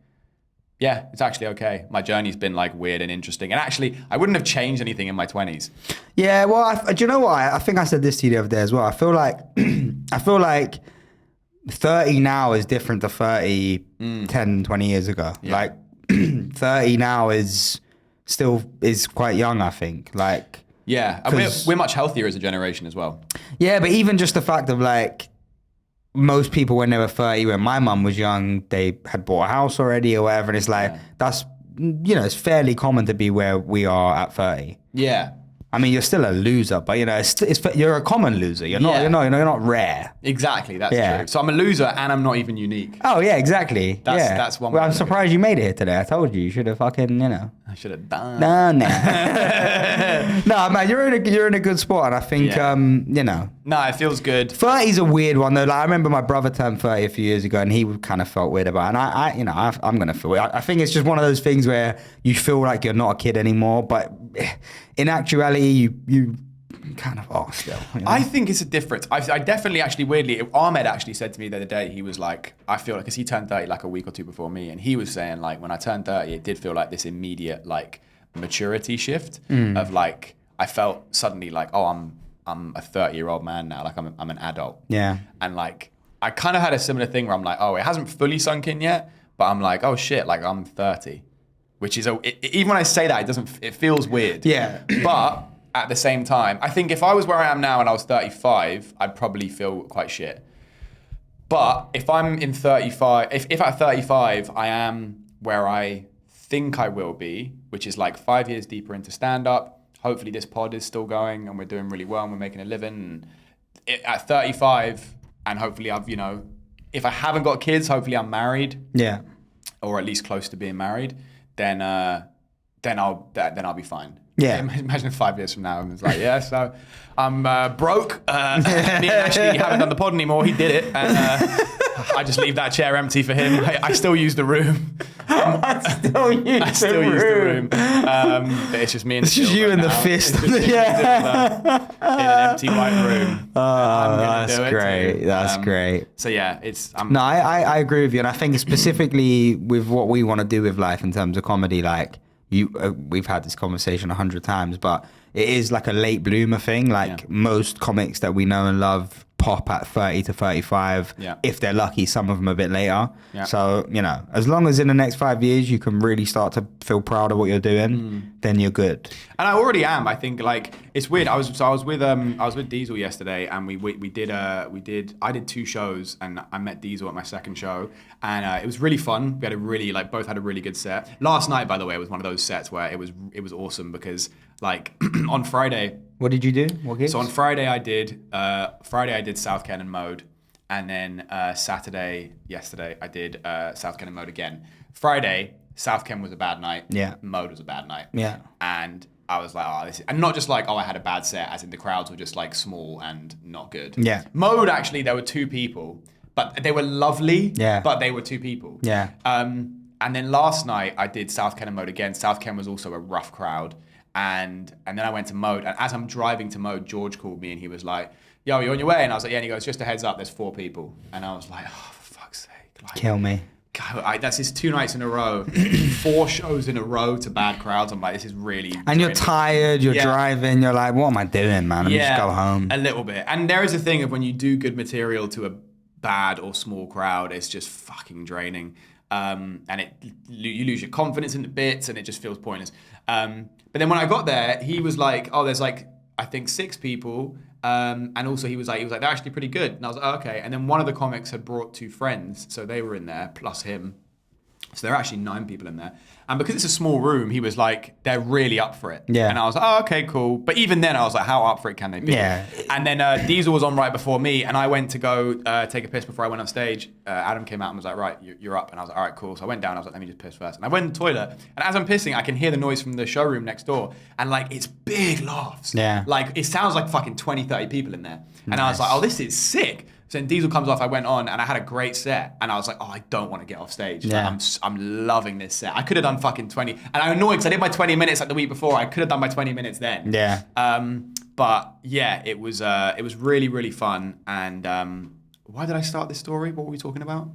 yeah, it's actually okay. My journey's been like weird and interesting. And actually, I wouldn't have changed anything in my 20s. Yeah, well, do you know what? I think I said this to you the other day as well. I feel like 30 now is different to 30 10, 20 years ago. Yeah. Like 30 now is quite young, I think. Like, Yeah, and we're much healthier as a generation as well. yeah, but even just the fact of like, most people when they were 30, when my mum was young, they had bought a house already or whatever. And it's like, that's, you know, it's fairly common to be where we are at 30. Yeah. I mean, you're still a loser, but you know, you're a common loser. You're not rare. Exactly, that's Yeah. true. So I'm a loser and I'm not even unique. Oh yeah, exactly. That's one way Well, I'm to look at surprised you made it here today. I told you should have fucking, you know. I should have done. No. No, man, you're in a good spot, and I think you know. No, it feels good. 30's a weird one though. Like, I remember my brother turned 30 a few years ago, and he kind of felt weird about it. And I'm gonna feel weird. I think it's just one of those things where you feel like you're not a kid anymore, but in actuality, you kind of are still. You know? I think it's a difference. I definitely, actually, weirdly, Ahmed actually said to me the other day, he was like, I feel like, because he turned 30 like a week or two before me, and he was saying like, when I turned 30, it did feel like this immediate like maturity shift of like, I felt suddenly like, oh, I'm a 30-year-old man now, like I'm an adult. Yeah. And like, I kind of had a similar thing where I'm like, oh, it hasn't fully sunk in yet, but I'm like, oh shit, like I'm 30, which is even when I say that, it feels weird. Yeah. But at the same time, I think if I was where I am now and I was 35, I'd probably feel quite shit. But if I'm in 35, if at 35 I am where I think I will be, which is like 5 years deeper into stand-up, hopefully this pod is still going and we're doing really well and we're making a living. And at 35, and hopefully I've, you know, if I haven't got kids, hopefully I'm married. Yeah. Or at least close to being married, then I'll be fine. Yeah. Imagine 5 years from now, and it's like, yeah, so I'm broke. Me and Ashley haven't done the pod anymore. He did it, and I just leave that chair empty for him. I still use the room. I still use the room. But it's just me and It's just you and the fist. In an empty white room. Oh, that's great. That's great. So yeah, it's. No, I agree with you, and I think specifically with what we want to do with life in terms of comedy, like we've had this conversation 100 times, but it is like a late bloomer thing. Like most comics that we know and love pop at 30 to 35. Yeah. If they're lucky, some of them a bit later. Yeah. So, you know, as long as in the next 5 years you can really start to feel proud of what you're doing, then you're good. And I already am. I think like it's weird. I was with Diesel yesterday, and I did 2 shows, and I met Diesel at my second show, and it was really fun. We had both had a really good set. Last night, by the way, was one of those sets where it was awesome because like on Friday. What did you do? What gigs? So on Friday I did South Ken and Mode, and then yesterday I did South Ken and Mode again. Friday, South Ken was a bad night. Yeah. Mode was a bad night. Yeah. And I was like, oh, this is, and not just like, oh, I had a bad set, as in the crowds were just like small and not good. Yeah. Mode, actually, there were 2 people, but they were lovely. Yeah. But they were 2 people. Yeah. And then last night I did South Ken and Mode again. South Ken was also a rough crowd. And then I went to Mode, and as I'm driving to Mode, George called me and he was like, yo, you on your way? And I was like, yeah. And he goes, just a heads up, there's 4 people. And I was like, oh, for fuck's sake. Like, Kill me. God, that's his 2 nights in a row, 4 shows in a row to bad crowds. I'm like, this is really. And you're tired, you're Yeah. driving, you're like, what am I doing, man? Let me just go home. A little bit. And there is a thing of when you do good material to a bad or small crowd, it's just fucking draining. And you lose your confidence in the bits and it just feels pointless. But then when I got there, he was like, oh, there's like, I think 6 people. And also he was like, they're actually pretty good. And I was like, oh, okay. And then one of the comics had brought 2 friends. So they were in there plus him. So there are actually 9 people in there. And because it's a small room, he was like, they're really up for it. Yeah. And I was like, oh, okay, cool. But even then I was like, how up for it can they be? Yeah. And then Diesel was on right before me. And I went to go take a piss before I went on stage. Adam came out and was like, right, you're up. And I was like, all right, cool. So I went down. I was like, let me just piss first. And I went in the toilet. And as I'm pissing, I can hear the noise from the showroom next door. And like, it's big laughs. Yeah. Like, it sounds like fucking 20, 30 people in there. And I was like, oh, this is sick. So then Diesel comes off, I went on and I had a great set. And I was like, oh, I don't want to get off stage. Yeah. Like, I'm loving this set. I could have done fucking 20. And I'm annoyed because I did my 20 minutes like the week before. I could have done my 20 minutes then. Yeah. But yeah, it was really, really fun. And why did I start this story? What were we talking about?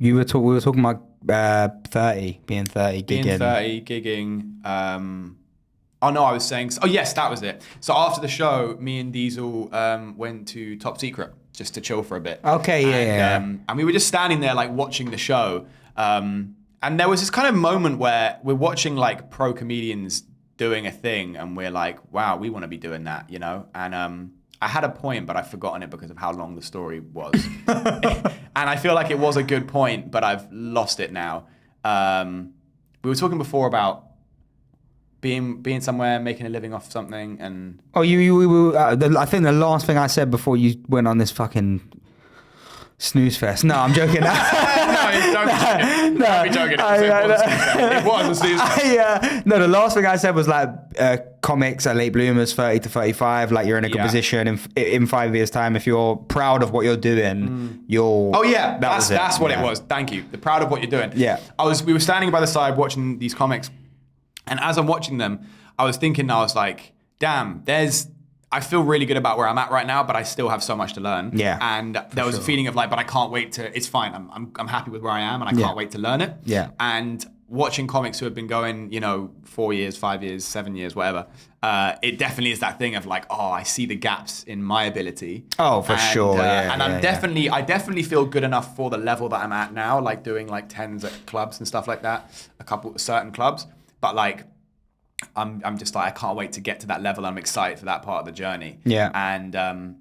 We were talking about 30, being 30, gigging. Being 30, gigging. Oh no, I was saying, oh yes, that was it. So after the show, me and Diesel went to Top Secret just to chill for a bit. Okay, yeah. And we were just standing there like watching the show. And there was this kind of moment where we're watching like pro comedians doing a thing and we're like, wow, we want to be doing that, you know? And I had a point, but I've forgotten it because of how long the story was. And I feel like it was a good point, but I've lost it now. We were talking before about being somewhere, making a living off something, and Oh, I think the last thing I said before you went on this fucking snooze fest. No, I'm joking. Don't be joking. It was a snooze fest. No, the last thing I said was like comics are late bloomers, 30 to 35. Like you're in a good position in 5 years' time. If you're proud of what you're doing, you'll. Oh yeah, that's what Yeah. it was. Thank you. They're proud of what you're doing. Yeah. We were standing by the side watching these comics. And as I'm watching them, I was thinking, I was like, damn, I feel really good about where I'm at right now, but I still have so much to learn. Yeah. And there was a feeling of like, but I can't wait it's fine. I'm happy with where I am and I can't wait to learn it. Yeah. And watching comics who have been going, 4 years, 5 years, 7 years, whatever, it definitely is that thing of like, oh, I see the gaps in my ability. Oh, for sure. And I definitely feel good enough for the level that I'm at now, like doing like 10s at clubs and stuff like that, certain clubs. But like, I'm just like, I can't wait to get to that level. I'm excited for that part of the journey. Yeah. And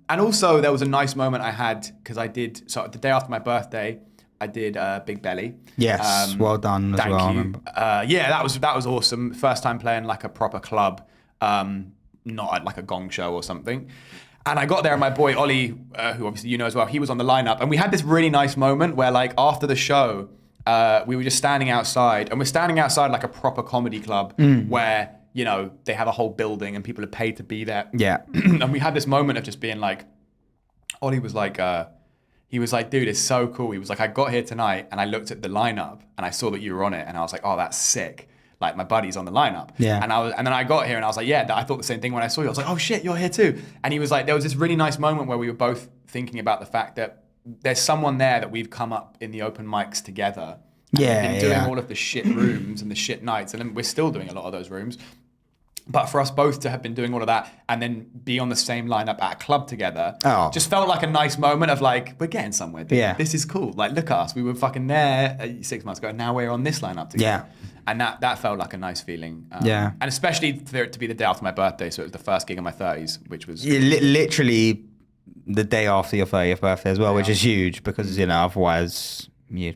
also there was a nice moment I had because so the day after my birthday, I did Big Belly. Yes, well done as well. Thank I you. remember. Yeah, that was awesome. First time playing like a proper club, not at like a gong show or something. And I got there and my boy Ollie, who obviously you know as well, he was on the lineup. And we had this really nice moment where like after the show, we were just standing outside, and we're standing outside like a proper comedy club where, they have a whole building and people are paid to be there. Yeah. And we had this moment of just being like, Ollie was like, dude, it's so cool. He was like, I got here tonight and I looked at the lineup and I saw that you were on it and I was like, oh, that's sick. Like my buddy's on the lineup. Yeah. And then I got here and I was like, yeah, I thought the same thing when I saw you. I was like, oh shit, you're here too. And he was like, there was this really nice moment where we were both thinking about the fact that there's someone there that we've come up in the open mics together. Yeah, been doing all of the shit rooms and the shit nights, and then we're still doing a lot of those rooms. But for us both to have been doing all of that and then be on the same lineup at a club together, just felt like a nice moment of like, we're getting somewhere. Dude. Yeah. This is cool. Like, look at us. We were fucking there 6 months ago, and now we're on this lineup together. Yeah. And that felt like a nice feeling. Yeah. And especially for it to be the day after my birthday, so it was the first gig of my 30s, which was... Literally the day after your 30th birthday as well, which is huge because, otherwise you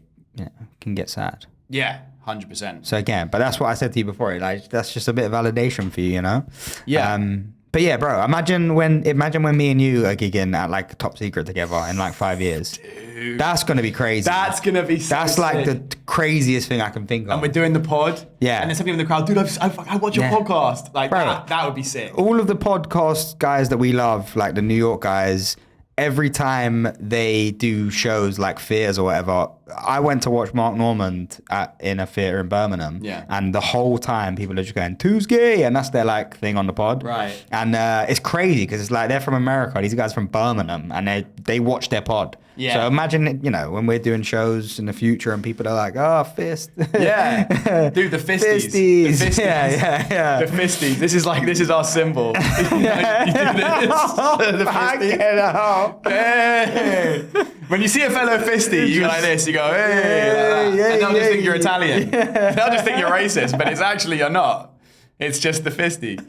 can get sad. Yeah, 100%. So again, but that's what I said to you before. Like that's just a bit of validation for you, Yeah. But yeah, bro. Imagine when me and you are gigging at like Top Secret together in like 5 years. Dude, that's gonna be crazy. That's gonna be. So that's sick. like the craziest thing I can think of. And we're doing the pod. Yeah. And then some people in the crowd, dude, I watch your podcast. Like that would be sick. All of the podcast guys that we love, like the New York guys, every time they do shows like theaters or whatever, I went to watch Mark Normand in a theater in Birmingham. Yeah. And the whole time people are just going, "Two's gay," and that's their like thing on the pod. Right. And it's crazy because it's like they're from America. These guys from Birmingham, and they watch their pod. Yeah. So imagine, when we're doing shows in the future and people are like, "Oh, fist." Yeah. Dude, the fisties. Fisties. The fisties. Yeah. The fisties. This is our symbol. You do this. The fisties. Hey. When you see a fellow fisty, you go like this. You go, hey. Like that. And they'll just think you're Italian. They'll just think you're racist, but it's actually you're not. It's just the fisty.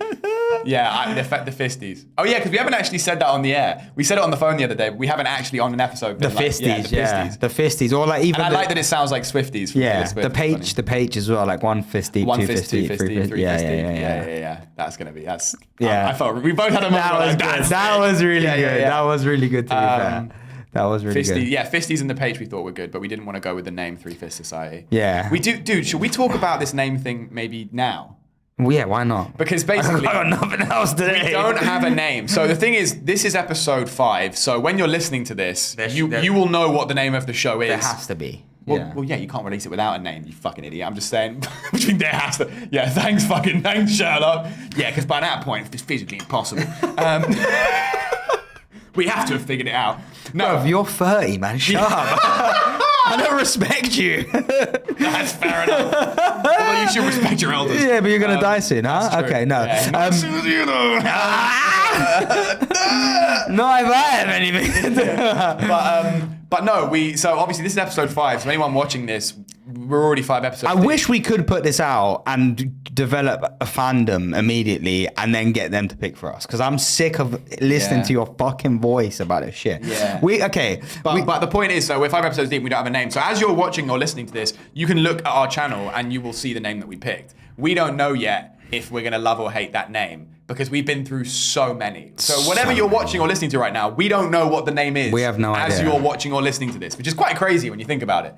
Yeah, the fisties. Oh yeah, because we haven't actually said that on the air. We said it on the phone the other day, but we haven't actually on an episode. The been like, fisties, the fisties. The fisties, or like even. And I like that it sounds like Swifties. From Taylor Swift. the page as well, like one fisty, One two fisty, fisty, three fisty. Yeah. That's gonna be. That's. Yeah. I felt we both had a moment. That was really good. Yeah. That was really good. To be fair, that was really Fisty, good. yeah, Fisties and the page we thought were good, but we didn't want to go with the name Three Fist Society. Yeah. We do, dude. Should we talk about this name thing maybe now? Well, yeah, why not? Because basically, I got nothing else today. we don't have a name. So the thing is, this is episode 5. So when you're listening to this, you will know what the name of the show is. There has to be. Well, yeah, you can't release it without a name, you fucking idiot. I'm just saying, between there has to. Yeah, thanks, Sherlock. Yeah, because by that point, it's physically impossible. We have to have figured it out. No, Bro, you're 30, man. Shut up. I don't respect you. That's fair enough. Although you should respect your elders. Yeah, but you're gonna die soon, huh? That's true. Okay, no. Yeah, not as soon as you know. Not if I have anything. But no, so obviously this is episode 5. So anyone watching this, we're already 5 episodes. I wish we could put this out and develop a fandom immediately and then get them to pick for us. Because I'm sick of listening to your fucking voice about this shit. Yeah. But the point is, so we're 5 episodes deep, we don't have a name. So as you're watching or listening to this, you can look at our channel and you will see the name that we picked. We don't know yet if we're going to love or hate that name because we've been through so many. So whatever you're watching or listening to right now, we don't know what the name is. We have no idea. As you're watching or listening to this, which is quite crazy when you think about it.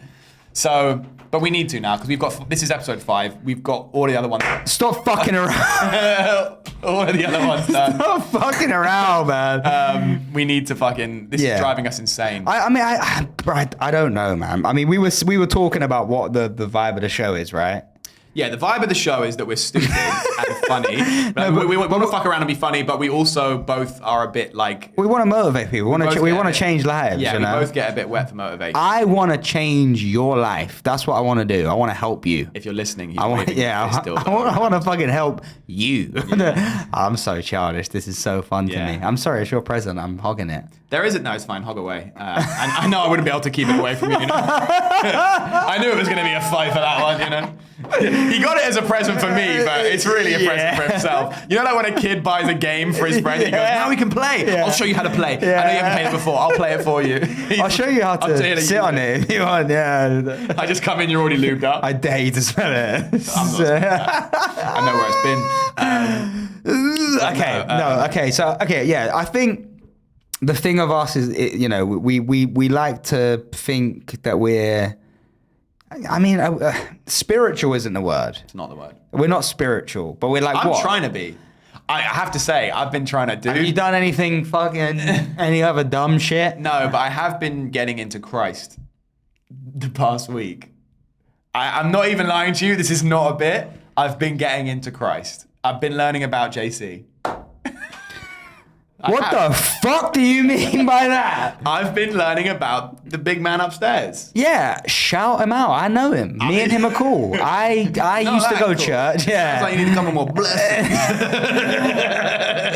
So, but we need to now because this is episode 5. We've got all the other ones. Stop fucking around. All of the other ones done. Stop fucking around, man. We need to fucking. This is driving us insane. I don't know, man. I mean, we were talking about what the vibe of the show is, right? Yeah, the vibe of the show is that we're stupid and funny. We want to fuck around and be funny, but we also both are a bit like... We want to motivate people. We want to change lives, Yeah, you know? we both get a bit wet for motivation. I want to change your life. That's what I want to do. I want to help you. If you're listening, I want to fucking help you. Yeah. I'm so childish. This is so fun to me. I'm sorry, it's your present. I'm hogging it. There isn't. No, it's fine. Hog away. And I know I wouldn't be able to keep it away from you. I knew it was going to be a fight for that one. You know, he got it as a present for me, but it's really a present for himself. You know, like when a kid buys a game for his friend, he goes, "Now we can play. I'll show you how to play. I know you haven't played it before. I'll play it for you. I'll show you how to sit on it if you want." Yeah. I just come in. You're already lubed up. I dare you to smell it. I know where it's been. Okay. Yeah. I think the thing of us is, we like to think that we're. I mean, spiritual isn't the word. It's not the word. We're not spiritual, but we're like I'm what? trying to be. I have to say, I've been trying to do. Have you done anything fucking any other dumb shit? No, but I have been getting into Christ the past week. I'm not even lying to you. This is not a bit. I've been getting into Christ. I've been learning about JC. What the fuck do you mean by that? I've been learning about the big man upstairs. Yeah, shout him out. I know him. Me and him are cool. I used to go to church. Yeah. Sounds like you need to come and more blessings.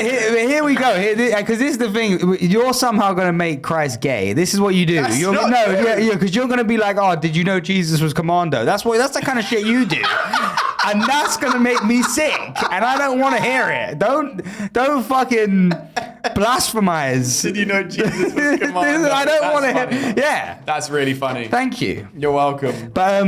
Here we go. Because this is the thing. You're somehow going to make Christ gay. This is what you do. That's not true. Because you're going to be like, "Oh, did you know Jesus was commando?" That's the kind of shit you do. And that's going to make me sick. And I don't want to hear it. Don't fucking blasphemize. Did you know Jesus was commando? I don't want to hear. Yeah. That's really funny. Thank you. You're welcome. But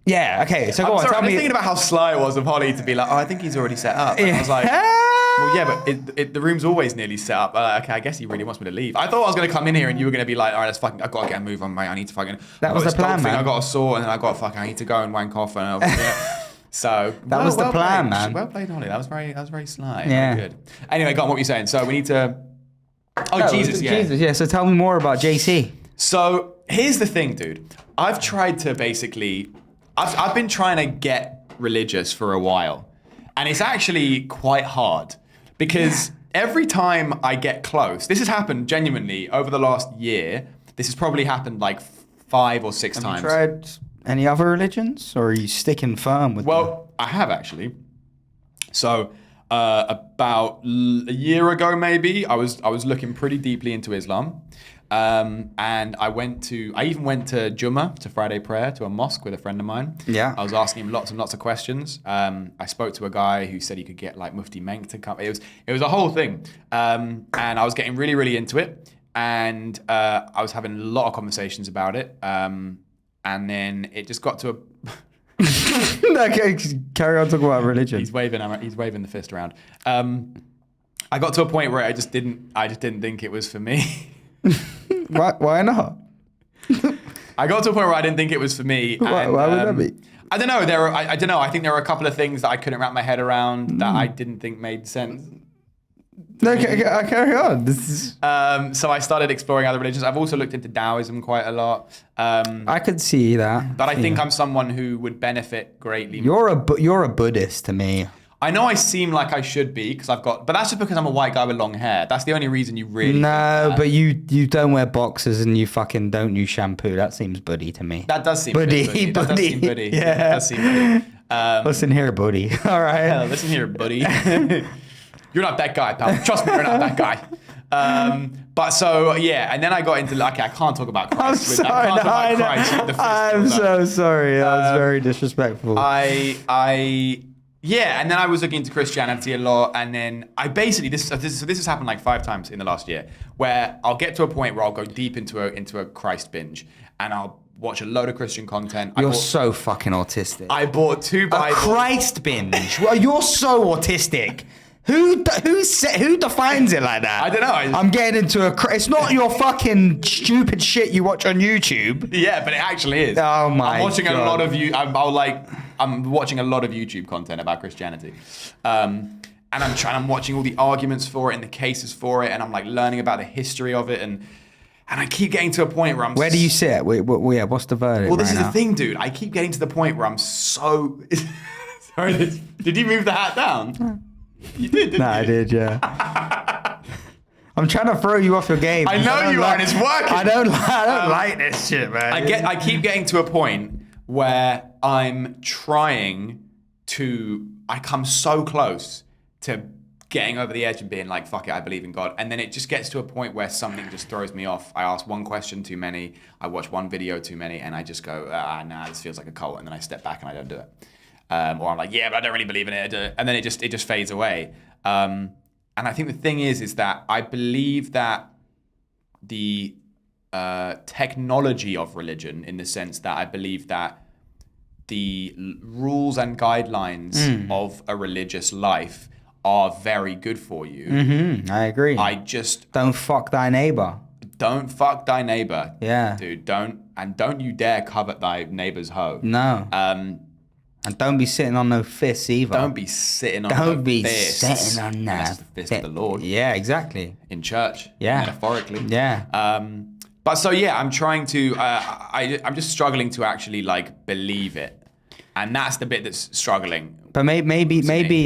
yeah. Okay. So go on. Sorry, Tell I'm me. thinking about how sly it was of Holly to be like, "Oh, I think he's already set up." And I was like, well, yeah, but the room's always nearly set up. Okay, I guess he really wants me to leave. I thought I was going to come in here and you were going to be like, "All right, I've got to get a move on, mate. I need to fucking." That was the plan, man. I got a saw and then I need to go and wank off and So that was the plan, played. man. Well played, Holly. That was very sly. Yeah. Very good. Anyway, go on. What were you saying? So we need to. Oh, Jesus, yeah. Jesus, yeah. So tell me more about JC. So here's the thing, dude. I've tried to basically, I've been trying to get religious for a while, and it's actually quite hard because every time I get close, this has happened genuinely over the last year. This has probably happened like 5 or 6 times. Have you tried any other religions, or are you sticking firm with? Well, I have actually. So about a year ago, maybe I was looking pretty deeply into Islam, and I even went to Jummah, to Friday prayer, to a mosque with a friend of mine. Yeah. I was asking him lots and lots of questions. I spoke to a guy who said he could get like Mufti Menk to come. It was a whole thing, and I was getting really, really into it, and I was having a lot of conversations about it, and then it just got to a Okay, carry on talking about religion. He's waving the fist around. I got to a point where I just didn't think it was for me. Why not? I got to a point where I didn't think it was for me. Why would that be? I don't know. I don't know. I think there were a couple of things that I couldn't wrap my head around that I didn't think made sense. No, carry on. This is... So I started exploring other religions. I've also looked into Taoism quite a lot. I could see that. But I think I'm someone who would benefit greatly. You're a Buddhist to me. I know I seem like I should be but that's just because I'm a white guy with long hair. That's the only reason you really. No, but you don't wear boxers and you fucking don't use shampoo. That seems buddy to me. That does seem buddy. buddy. That does seem buddy. Yeah. That does seem buddy. Listen here, buddy. All right. Listen here, buddy. You're not that guy, pal. Trust me, you're not that guy. But so yeah, and then I got into I can't talk about Christ. I'm so sorry. That was very disrespectful. Yeah, and then I was looking into Christianity a lot, and then I basically this has happened like 5 times in the last year, where I'll get to a point where I'll go deep into a Christ binge, and I'll watch a load of Christian content. You're so fucking autistic. I bought 2 Bibles. A Christ binge. Well, you're so autistic. Who defines it like that? I don't know. I'm getting into it's not your fucking stupid shit you watch on YouTube. Yeah, but it actually is. Oh my I'm watching God. a lot of I'm watching a lot of YouTube content about Christianity. And I'm watching all the arguments for it and the cases for it, and I'm like learning about the history of it, and I keep getting to a point where I'm. Where do you sit? What's the verdict? Well, this right is now? the thing, dude. I keep getting to the point where I'm so. Sorry, did you move the hat down? You did, didn't you? I did, yeah. I'm trying to throw you off your game. I know you are, and it's working. I don't like this shit, man. I keep getting to a point where I'm trying to. I come so close to getting over the edge and being like, fuck it, I believe in God. And then it just gets to a point where something just throws me off. I ask one question too many, I watch one video too many, and I just go, nah, this feels like a cult. And then I step back and I don't do it. Or I'm like, yeah, but I don't really believe in it. And then it just fades away. And I think the thing is that I believe that the technology of religion, in the sense that I believe that the rules and guidelines of a religious life are very good for you. Mm-hmm, I agree. I just don't fuck thy neighbor. Don't fuck thy neighbor. Yeah, dude. Don't you dare covet thy neighbor's hoe. No. And don't be sitting on no fists either. Don't be sitting on Don't be fists. sitting on that. That's the fist of the Lord. Yeah, exactly. In church. Yeah. Metaphorically. Yeah. But so yeah, I'm trying to. I'm just struggling to actually like believe it, and that's the bit that's struggling. But maybe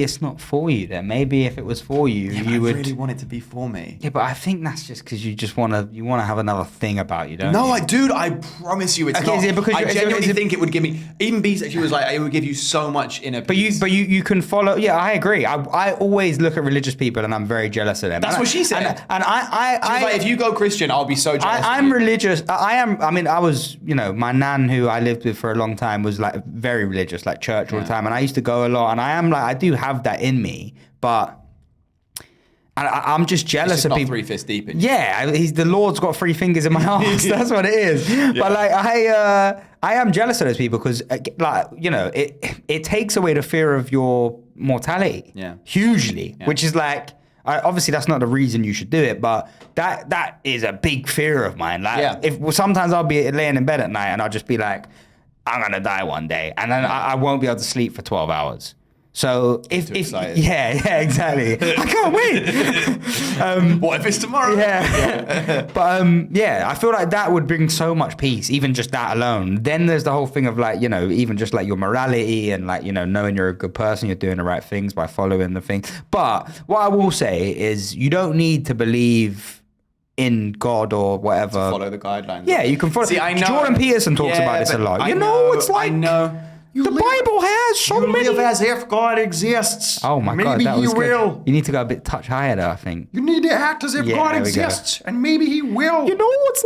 it's not for you then. Maybe if it was for you, you would. I really want it to be for me. Yeah, but I think that's just because you just want to have another thing about you, don't you? No, dude, I promise you it's not. Is it because I genuinely think it would give me, even B section was like, it would give you so much inner peace. But you can follow. Yeah, I agree. I always look at religious people and I'm very jealous of them. That's what she said. And I like, if you go Christian, I'll be so jealous. I'm religious. I mean, I was, my nan who I lived with for a long time was like very religious, like church all the time. And I used to go a lot. And I am like, I do have that in me, but I'm just jealous of people. 3 fists deep in you. Yeah, the Lord's got 3 fingers in my arse. That's what it is. Yeah. But like, I am jealous of those people because, like, it takes away the fear of your mortality. Yeah. Hugely, yeah. Which is like, obviously that's not the reason you should do it, but that is a big fear of mine. Like, sometimes I'll be laying in bed at night and I'll just be like, I'm gonna die one day, and then I won't be able to sleep for 12 hours. So if excited. yeah, exactly. I can't wait. What if it's tomorrow? Yeah. But yeah, I feel like that would bring so much peace, even just that alone. Then there's the whole thing of like, you know, even just like your morality and like, you know, knowing you're a good person, you're doing the right things by following the thing. But what I will say is you don't need to believe in God or whatever. Follow the guidelines. Yeah, you can follow. See, I know. Jordan Peterson talks about this a lot. I You know, it's like I know. the Bible has so many. as if God exists. Oh my God, that Maybe was he good. will. You need to go a bit touch higher though, I think. You need to act as if Yeah, God there we go. exists, and maybe he will. You know, it's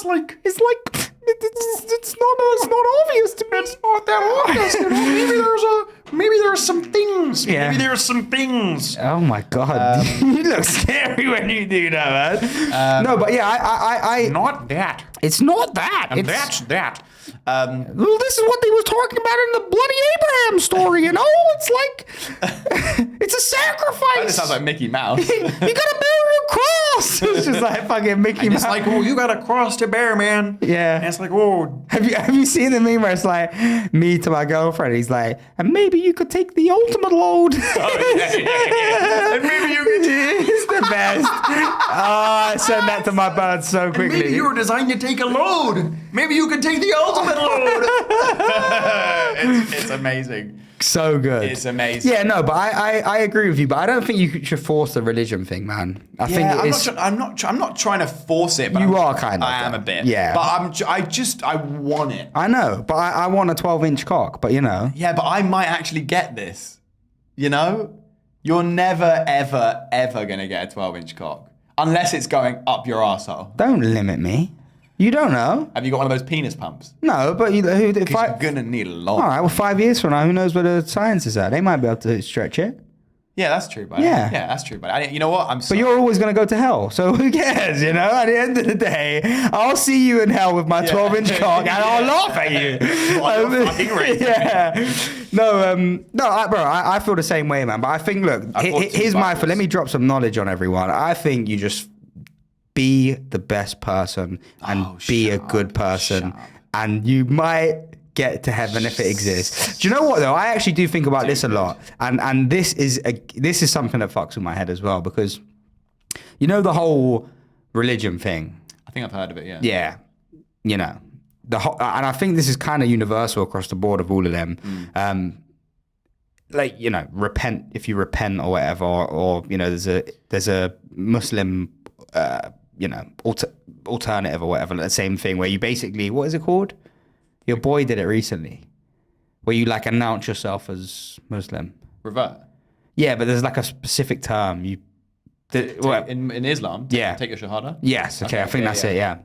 like it's like it's not obvious to me. It's not that obvious. You know, maybe there's some things. Yeah. Maybe there's some things. Oh my God, you look scary when you do that, man. No, but yeah, I Not that. it's not that. And It's, that's that. well, this is what they was talking about in the bloody Abraham story. You know, it's like it's a sacrifice. That sounds like Mickey Mouse. You gotta bury a cross. It's just like fucking Mickey Mouse. It's like, oh, you got a cross to bear, man. Yeah. And it's like, oh, Have you seen the meme where it's like me to my girlfriend? He's like, and maybe you could take the ultimate load. And maybe you could. It's the best. Oh, I sent that to my bird so quickly. maybe you were designed to take a load. Maybe you could take the ultimate load. It's amazing. So good. It's amazing. Yeah, no, but I agree with you, but I don't think you should force the religion thing, man. I think it's I'm not trying to force it. But You are kind of, I am though. a bit. Yeah. But I want it. I know, but I want a 12-inch cock, but you know. Yeah, but I might actually get this. You know, you're never ever gonna get a 12-inch cock unless it's going up your arsehole. Don't limit me. You don't know. Have you got one of those penis pumps? No, but if Because I, you're gonna need a lot. all right, well, 5 years from now, who knows where the science is at? They might be able to stretch it. Yeah, that's true, buddy. Yeah. Yeah, that's true, buddy. You know what? I'm But sorry. you're always going to go to hell. So who cares, you know? At the end of the day, I'll see you in hell with my 12-inch cock and I'll laugh at you. While you're fucking raping me. Yeah. Bro, I feel the same way, man. But I think, look, I fought here's two my... battles. Let me drop some knowledge on everyone. I think you just be the best person and be a good person. shut up. And you might get to heaven if it exists. Do you know what though? I actually do think about this a lot, and this is something that fucks with my head as well, because you know the whole religion thing. I think I've heard of it. Yeah. Yeah, you know the whole, and I think this is kind of universal across the board of all of them. Like, you know, repent if you repent or whatever, or you know, there's a Muslim you know, alternative or whatever, the same thing where you basically, what is it called? Your boy did it recently, where you like announce yourself as Muslim. Revert. Yeah, but there's like a specific term. In Islam. Yeah. Take your shahada. Yes. Okay, I think that's it. Yeah.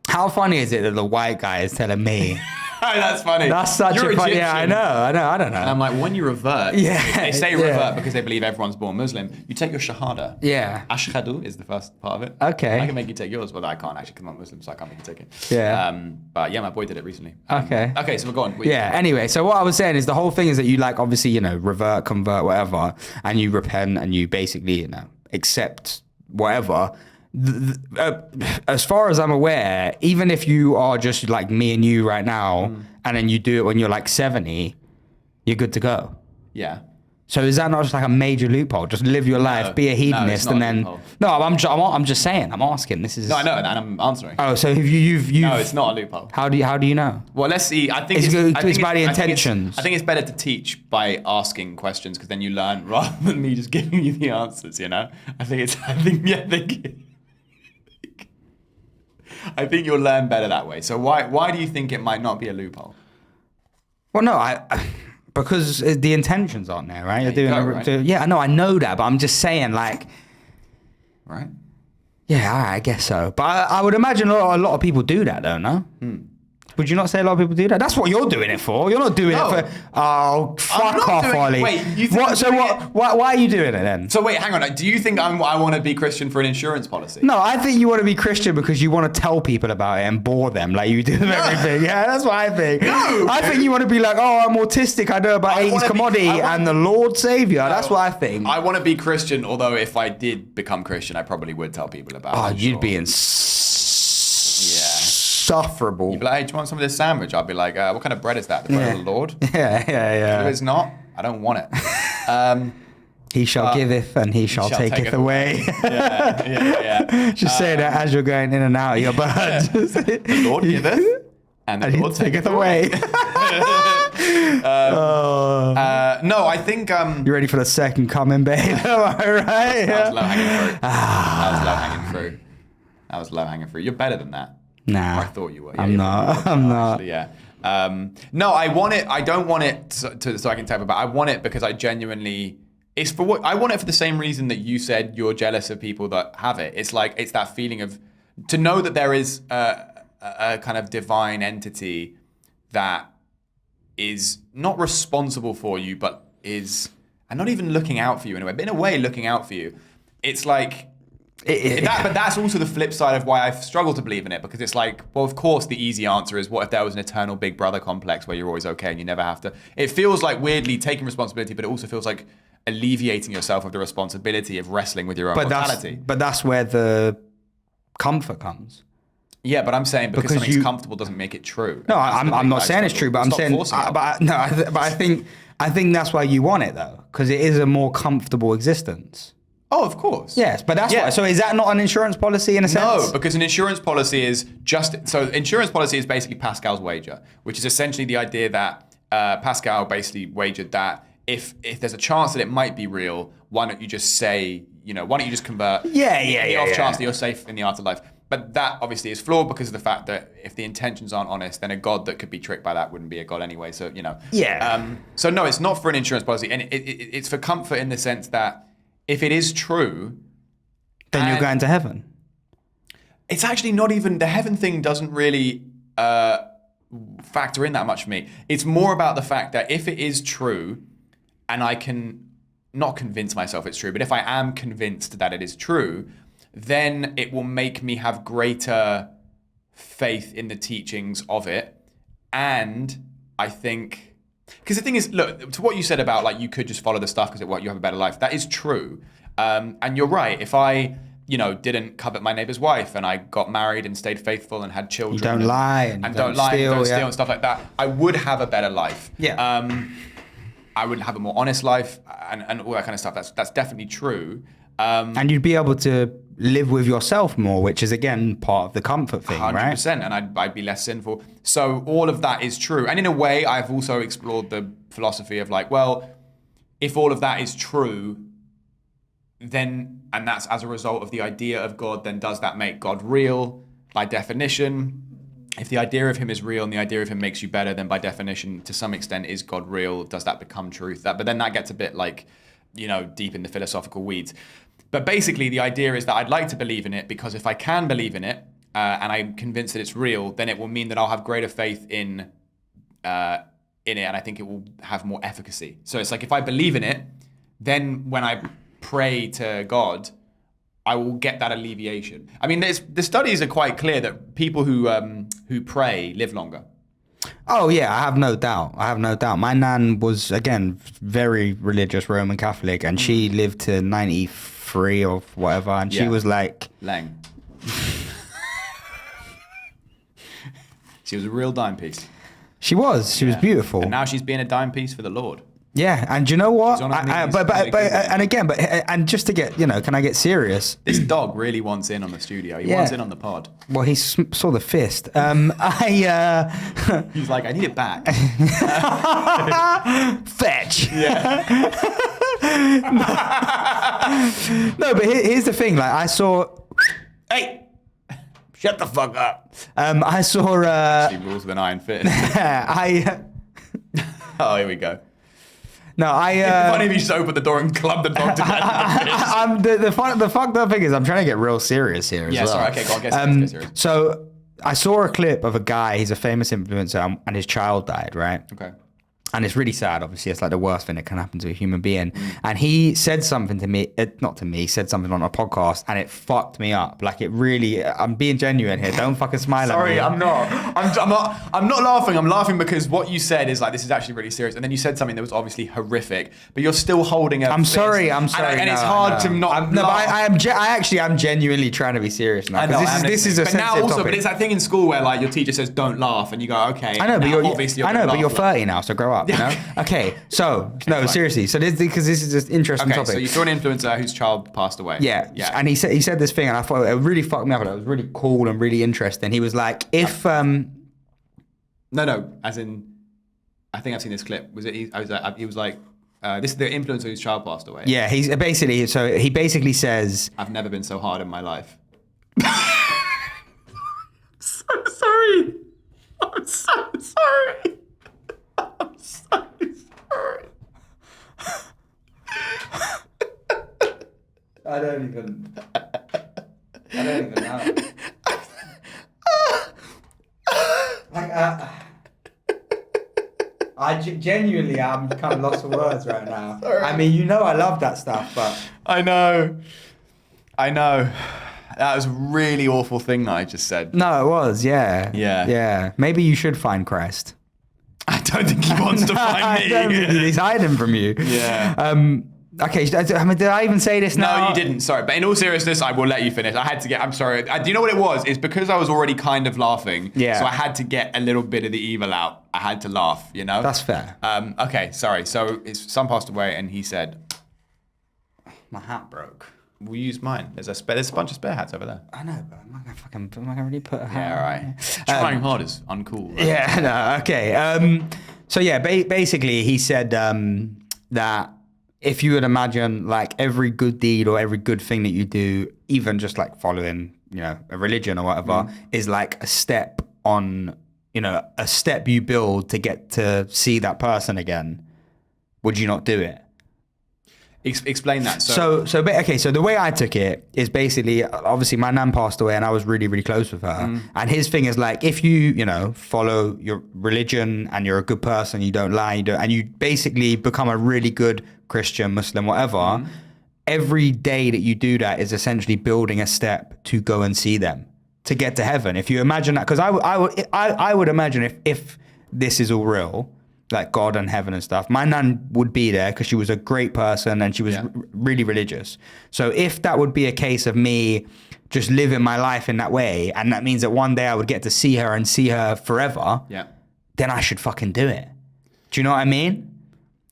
How funny is it that the white guy is telling me? That's funny. That's such You're a funny. Yeah, I Egyptian. know. I don't know. And I'm like, when you revert, Yeah, they say yeah. revert because they believe everyone's born Muslim. You take your shahada. Yeah. Ashhadu is the first part of it. Okay. I can make you take yours, but I can't actually because I'm not Muslim, so I can't make you take it. Yeah. But yeah, my boy did it recently. Okay. Okay, so we're going. Yeah. Anyway, so what I was saying is the whole thing is that you like obviously, you know, revert, convert, whatever, and you repent and you basically, you know, accept whatever. As far as I'm aware, even if you are just like me and you right now, and then you do it when you're like 70, you're good to go. Yeah. So is that not just like a major loophole? Just live your life, be a hedonist, it's not and a then loophole. no, I'm just saying. I'm asking. This is No, I know, and I'm answering. Oh, so have you've No, it's not a loophole. How do you know? Well, let's see. I think It's it's, good- I think it's by the intentions. I think it's better to teach by asking questions because then you learn rather than me just giving you the answers. You know, I think you'll learn better that way. So why do you think it might not be a loophole? Well, no, because the intentions aren't there, right? You're doing right? yeah, I know that, but I'm just saying, like, Right? yeah, all right, I guess so. But I would imagine a lot of people do that, though, no? Would you not say a lot of people do that? That's what you're doing it for. You're not doing No. it for. Oh, fuck not off, doing it- Ollie. wait, you think what? I'm So doing what? Why are you doing it then? So wait, hang on. Do you think I want to be Christian for an insurance policy? No, I think you want to be Christian because you want to tell people about it and bore them like you do with everything. Yeah, that's what I think. No, I think you want to be like, oh, I'm autistic. I know about I 80s wanna be- commodity I wanna- and the Lord Savior. That's what I think. I want to be Christian, although if I did become Christian, I probably would tell people about it. Oh, I'm you'd sure. be insufferable. You'd be like, hey, do you want some of this sandwich? I'd be like, what kind of bread is that? The bread of the Lord? Yeah. If it's not, I don't want it. He shall giveth and he shall taketh away. Yeah. Just say that as you're going in and out of your bird. The Lord giveth and the Lord taketh away. No, I think... You ready for the second coming, babe? Am I right? That was low hanging fruit. You're better than that. Nah. I thought you were. I'm not. Actually, yeah. No, I want it. I don't want it so I can tell, but I want it because I genuinely... It's for what I want it for the same reason that you said you're jealous of people that have it. It's like it's that feeling of to know that there is a kind of divine entity that is not responsible for you, but is and not even looking out for you in a way, but in a way looking out for you. It's like but that's also the flip side of why I've struggled to believe in it, because it's like, well, of course the easy answer is what if there was an eternal big brother complex where you're always okay and you never have to. It feels like weirdly taking responsibility, but it also feels like alleviating yourself of the responsibility of wrestling with your own mortality. But that's where the comfort comes. Yeah, but I'm saying because something's comfortable doesn't make it true. No, I'm not saying it's true, but I'm saying, I think that's why you want it though, because it is a more comfortable existence. Oh, of course. Yes, but that's why. So is that not an insurance policy in a sense? No, because an insurance policy is insurance policy is basically Pascal's wager, which is essentially the idea that Pascal basically wagered that if there's a chance that it might be real, why don't you just say, why don't you just convert? The off chance that you're safe in the afterlife. But that obviously is flawed because of the fact that if the intentions aren't honest, then a God that could be tricked by that wouldn't be a God anyway. So, so no, it's not for an insurance policy. And it's for comfort in the sense that if it is true, then you're going to heaven. It's actually not even, the heaven thing doesn't really factor in that much for me. It's more about the fact that if it is true, and I can not convince myself it's true, but if I am convinced that it is true, then it will make me have greater faith in the teachings of it. And I think, because the thing is, look, to what you said about like you could just follow the stuff because you have a better life, that is true. And you're right. If I, didn't covet my neighbor's wife and I got married and stayed faithful and had children. You don't lie and don't steal and stuff like that, I would have a better life. Yeah. I would have a more honest life and all that kind of stuff. That's definitely true. And you'd be able to live with yourself more, which is again part of the comfort thing, 100%, right? 100%, and I'd be less sinful. So all of that is true. And in a way, I've also explored the philosophy of like, well, if all of that is true, then, and that's as a result of the idea of God, then does that make God real by definition? If the idea of him is real and the idea of him makes you better, then by definition, to some extent, is God real? Does that become truth? But then that gets a bit like, deep in the philosophical weeds. But basically, the idea is that I'd like to believe in it because if I can believe in it and I'm convinced that it's real, then it will mean that I'll have greater faith in it, and I think it will have more efficacy. So it's like if I believe in it, then when I pray to God, I will get that alleviation. I mean, the studies are quite clear that people who pray live longer. Oh yeah, I have no doubt. My nan was, again, very religious Roman Catholic, and she lived to 93 or whatever, and she was like... Lang. She was a real dime piece. She was beautiful. And now she's being a dime piece for the Lord. Yeah, and do you know what? And just to get, can I get serious? This dog really wants in on the studio. He wants in on the pod. Well, he saw the fist. He's like, I need it back. Fetch. Yeah. No, but here's the thing. Like, I saw. Hey, shut the fuck up. I saw. She rules with an iron fist. Oh, here we go. No, funny if you just open the door and club the dog to death. The fucked up thing is I'm trying to get real serious here as well. Sorry, okay, go on, get serious. So I saw a clip of a guy, he's a famous influencer, and his child died, right? Okay. And it's really sad, obviously. It's like the worst thing that can happen to a human being. And he said something to me, not to me, he said something on a podcast, and it fucked me up. Like, it really, I'm being genuine here. Don't fucking smile at me. Sorry, I'm not. I'm not laughing. I'm laughing because what you said is like, this is actually really serious. And then you said something that was obviously horrific, but you're still holding I'm sorry. And it's hard to not laugh. But I'm genuinely trying to be serious now. Because this is a sensitive topic. But it's that thing in school where like your teacher says, don't laugh, and you go, okay. I know, but you're 30 now, so grow up. up. You know? Okay, so no, seriously. So because this is just interesting Okay, topic. so you saw an influencer whose child passed away. Yeah. Yeah. And he said this thing, and I thought it really fucked me up. And it was really cool and really interesting. He was like, if No, as in, I think I've seen this clip. Was it? He was like, this is the influencer whose child passed away. yeah, he basically says, I've never been so hard in my life. so sorry. I'm so sorry. I'm so sorry. I don't even know. Like, genuinely, I'm kind of lost for words right now. Sorry. I mean, I love that stuff, but I know. That was a really awful thing that I just said. no, it was, yeah. Yeah. Maybe you should find Crest. I don't think he wants to find I me. don't think he's hiding from you. Yeah. Okay, I mean, did I even say this now? No, you didn't. Sorry, but in all seriousness, I will let you finish. I had to get. I'm sorry. Do you know what it was? It's because I was already kind of laughing. Yeah. So I had to get a little bit of the evil out. I had to laugh. You know. That's fair. Okay. Sorry. So his son passed away, and he said, My hat broke. "We'll use mine. There's a bunch of spare hats over there." I know, but am I gonna really put a hat Yeah. All on? right. Trying hard is uncool. Right? Yeah, no, okay. So yeah, basically he said that if you would imagine like every good deed or every good thing that you do, even just like following, a religion or whatever, is like a step on, a step you build to get to see that person again, would you not do it? Explain that. So the way I took it is basically, obviously my nan passed away and I was really, really close with her. And his thing is like, if you, follow your religion and you're a good person, you don't lie, and you basically become a really good Christian, Muslim, whatever, every day that you do that is essentially building a step to go and see them, to get to heaven. If you imagine that, because I would imagine if this is all real, like God and heaven and stuff, my nan would be there because she was a great person and she was really religious. So if that would be a case of me just living my life in that way, and that means that one day I would get to see her and see her forever, then I should fucking do it. Do you know what I mean?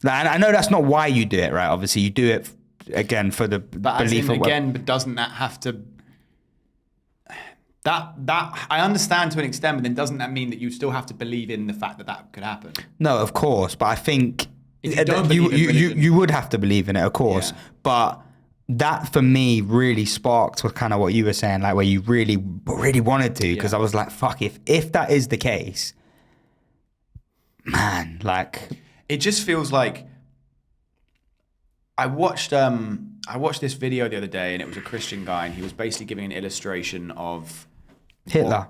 Like, I know that's not why you do it, right? Obviously, you do it again for the belief of but doesn't that have to? That I understand to an extent, but then doesn't that mean that you still have to believe in the fact that that could happen? No, of course, but I think if you don't believe in religion, you would have to believe in it, of course. Yeah. But that for me really sparked with kind of what you were saying, like where you really wanted to, because I was like, fuck, if that is the case, man, like it just feels like I watched this video the other day, and it was a Christian guy, and he was basically giving an illustration of Hitler.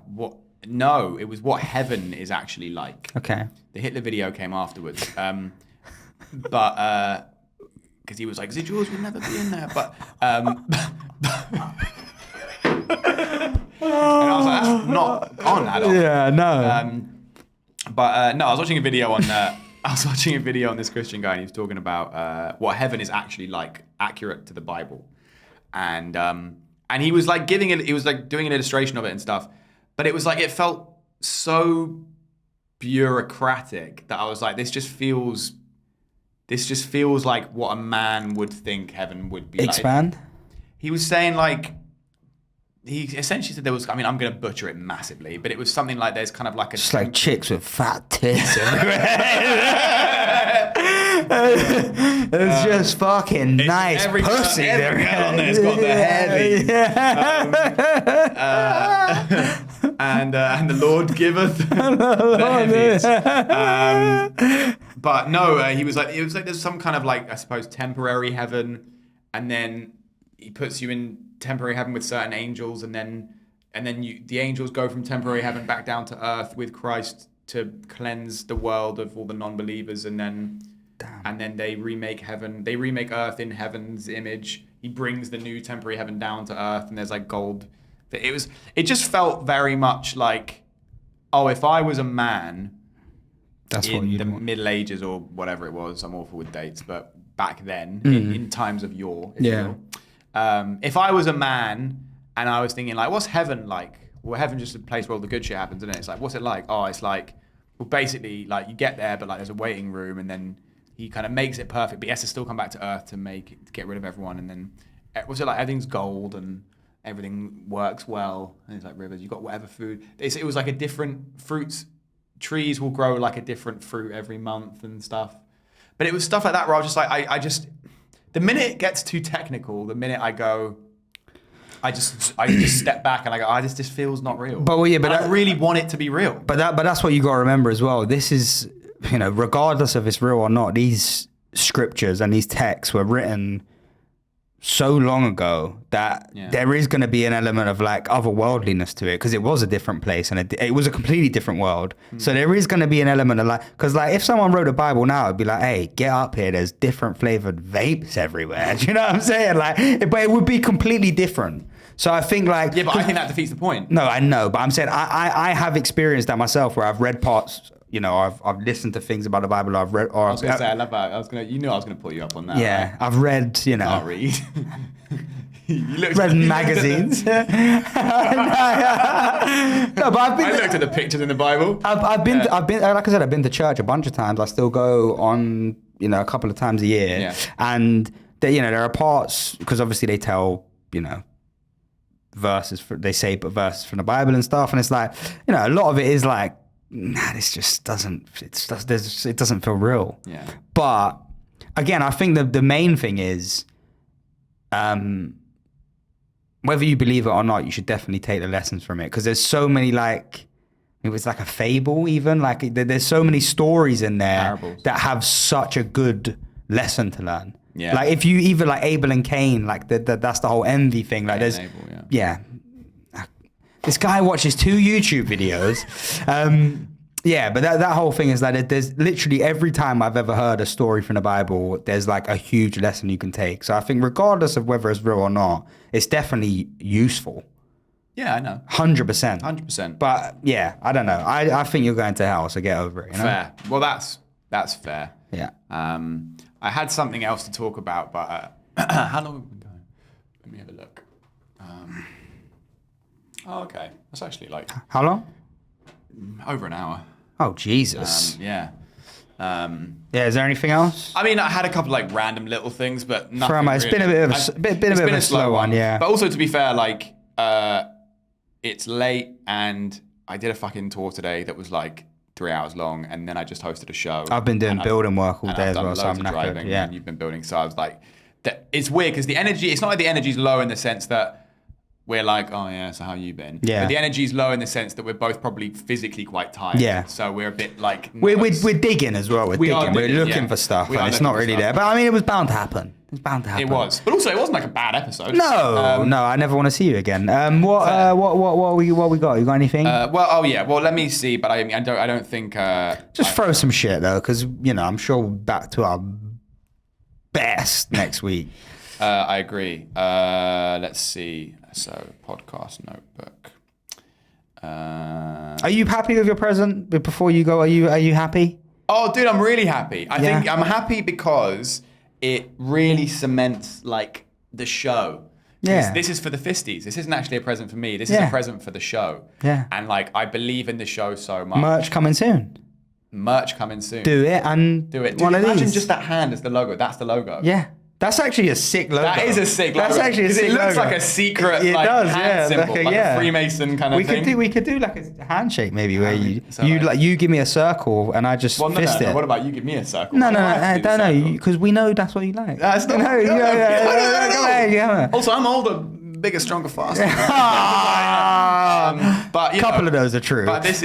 No, it was what heaven is actually like. Okay. The Hitler video came afterwards, but because he was like, "The Jews will never be in there," but and I was like, "That's not on at all." Yeah, no. But no, I was watching a video on. I was watching a video on this Christian guy, and he was talking about what heaven is actually like, accurate to the Bible, and he was like doing an illustration of it and stuff, but it was like it felt so bureaucratic that I was like, this just feels like what a man would think heaven would be. Expand. Like. He was saying like. He essentially said there was, I mean, I'm going to butcher it massively, but it was something like there's kind of like a... Just like chicks with fat tits. It's just fucking nice pussy. Every girl on there's got the heavy. And the Lord giveth the heavies. But no, he was like, it was like there's some kind of like, I suppose, temporary heaven, and then he puts you in temporary heaven with certain angels, and then the angels go from temporary heaven back down to earth with Christ to cleanse the world of all the non-believers, and then they remake heaven. They remake earth in heaven's image. He brings the new temporary heaven down to earth, and there's like gold. It just felt very much like, oh, if I was a man, that's in what you the Middle Ages or whatever it was. I'm awful with dates, but back then, in times of yore, if you will. If I was a man and I was thinking like, what's heaven like? Well, heaven's just a place where all the good shit happens, isn't it? It's like, what's it like? Oh, it's like Well, basically, like you get there, but like there's a waiting room, and then he kind of makes it perfect, but he has to still come back to Earth to get rid of everyone, and then was it like everything's gold and everything works well, and it's like rivers. You got whatever food. It was like a different fruits. Trees will grow like a different fruit every month and stuff. But it was stuff like that where I was just like, I just, the minute it gets too technical, the minute I go, I just step back and I go, this feels not real. But I really want it to be real. But that's what you got to remember as well. This is, regardless of it's real or not, these scriptures and these texts were written so long ago that there is going to be an element of like otherworldliness to it, because it was a different place and it was a completely different world. So there is going to be an element of like, because like if someone wrote a Bible now, it'd be like, hey, get up here, there's different flavored vapes everywhere. Do you know what I'm saying? Like, but it would be completely different. So I think like... Yeah, but I think that defeats the point. No, I know, but I'm saying I have experienced that myself where I've read parts... I've listened to things about the Bible. I've read, or I was gonna say, I love that. I was gonna put you up on that. Yeah, right? I've read. Can't read. Read magazines. No, but I looked at the pictures in the Bible. I've been, like I said, I've been to church a bunch of times. I still go on, a couple of times a year. Yeah. And there are parts, because obviously they tell, verses verses from the Bible and stuff, and it's like, a lot of it is like, this just doesn't. It doesn't feel real. Yeah. But again, I think the main thing is, whether you believe it or not, you should definitely take the lessons from it, because there's so many like. It was like a fable, even like there's so many stories in there Parables. that have such a good lesson to learn. Yeah. Like if you even like Abel and Cain, like that's the whole envy thing. Like there's Abel, yeah. This guy watches 2 YouTube videos. But that whole thing is that there's literally every time I've ever heard a story from the Bible, there's like a huge lesson you can take. So I think regardless of whether it's real or not, it's definitely useful. Yeah, I know. 100%. 100%. But yeah, I don't know. I think you're going to hell, so get over it. Fair. Well, that's fair. Yeah. I had something else to talk about, but how long have we been going? Let me have a look. Okay. That's actually like... How long? Over an hour. Oh, Jesus. Yeah. Yeah, is there anything else? I mean, I had a couple like random little things, but nothing It's really. been a bit of a slow one, yeah. But also, to be fair, like, it's late and I did a fucking tour today that was like 3 hours long, and then I just hosted a show. I've been doing building work all day as well, so I'm driving. knackered. Yeah. And you've been building, so I was like, it's weird because the energy, it's not like the energy's low in the sense that we're like, oh yeah, so how you been? Yeah. But the energy's low in the sense that we're both probably physically quite tired. Yeah. So we're a bit like... We're digging as well. We're looking for stuff, and it's not really there. But I mean, it was bound to happen. It was. But also, it wasn't like a bad episode. No, I never want to see you again. What we got? You got anything? Well, let me see. But I mean, I don't think. Just throw some shit though, because I'm sure we're back to our best next week. I agree. Let's see. So, podcast notebook. Are you happy with your present? Before you go, are you happy? Oh, dude, I'm really happy. I think I'm happy because it really cements like the show. Yeah. This is for the Fisties. This isn't actually a present for me. This is a present for the show. Yeah. And like, I believe in the show so much. Merch coming soon. Do it. Dude, Imagine just that hand as the logo. That's the logo. Yeah. That's actually a sick logo. That is a sick logo. That's actually a sick logo. It looks like a secret hand symbol, like a Freemason kind of thing. We could do like a handshake maybe where you give me a circle and I just fist it. No. What about you give me a circle? No, I don't know, because we know that's what you like. That's not. Yeah. Also, I'm older, bigger, stronger, faster. But a couple of those are true. But this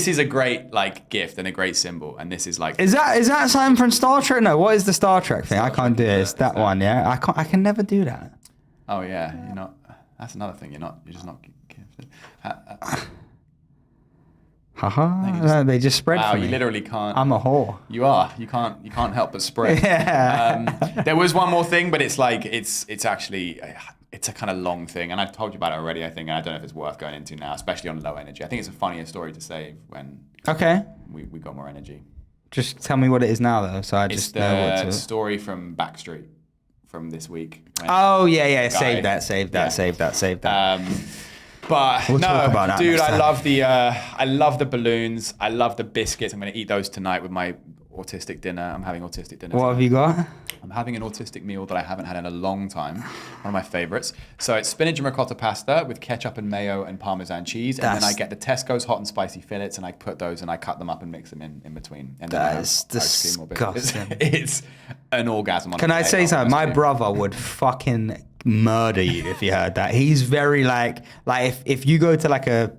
is a great like gift and a great symbol, and this is like. Is that something from Star Trek? No, what is the Star Trek thing? I can't do it. It's that one, yeah. I can never do that. Oh yeah, you're not. That's another thing. You're just not gifted. Haha. They just spread for me. Wow, you literally can't. I'm a whore. You are. You can't help but spread. Yeah. There was one more thing, but it's like it's actually. It's a kind of long thing, and I've told you about it already, I think, and I don't know if it's worth going into now, especially on low energy. I think it's a funnier story to save when we got more energy. Just tell me what it is now, though, so I just know what to... It's the story from Backstreet from this week. Oh, yeah. Save that. But We'll no, talk about that dude, next time. I love the balloons. I love the biscuits. I'm gonna eat those tonight with my autistic dinner. I'm having autistic dinner. What have you got? I'm having an autistic meal that I haven't had in a long time. One of my favorites. So it's spinach and ricotta pasta with ketchup and mayo and Parmesan cheese. And then I get the Tesco's hot and spicy fillets and I put those and I cut them up and mix them in between. And then I have That is ice cream or biscuits. disgusting. It's an orgasm. On Can a I plate. say Oh, something? My that's brother would fucking murder you if you heard that. He's very like if you go to like a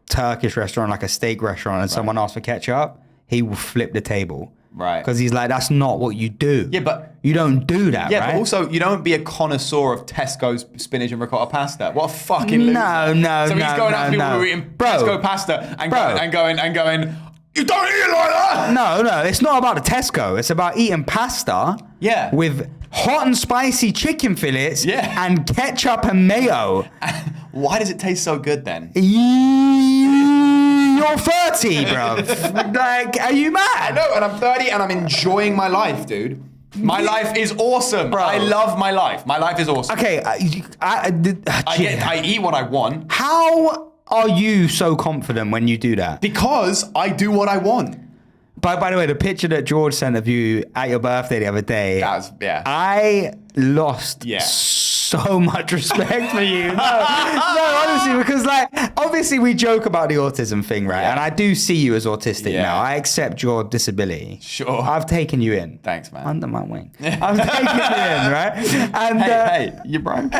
Turkish restaurant, like a steak restaurant, and someone asks for ketchup, he will flip the table. Right. Because he's like, that's not what you do. Yeah, but you don't do that, yeah, right? but also you don't be a connoisseur of Tesco's spinach and ricotta pasta. What a fucking loser. No, So he's no, going up to people no. who are eating Bro. Tesco pasta and going, you don't eat it like that. No, it's not about the Tesco. It's about eating pasta Yeah. with hot and spicy chicken fillets Yeah. and ketchup and mayo. Why does it taste so good then? You're 30, bruv. Like, are you mad? No, and I'm 30 and I'm enjoying my life, dude. My life is awesome. Bro. I love my life. My life is awesome. Okay, I eat what I want How are you so confident when you do that? because I do what I want. By the way, the picture that George sent of you at your birthday the other day, That was, yeah. I lost Yeah. so much respect for you. No, honestly, because like, obviously we joke about the autism thing, right? Yeah. And I do see you as autistic Yeah. now. I accept your disability. Sure. I've taken you in. Thanks, man. Under my wing. I've taken you in, right? And Hey, you broke.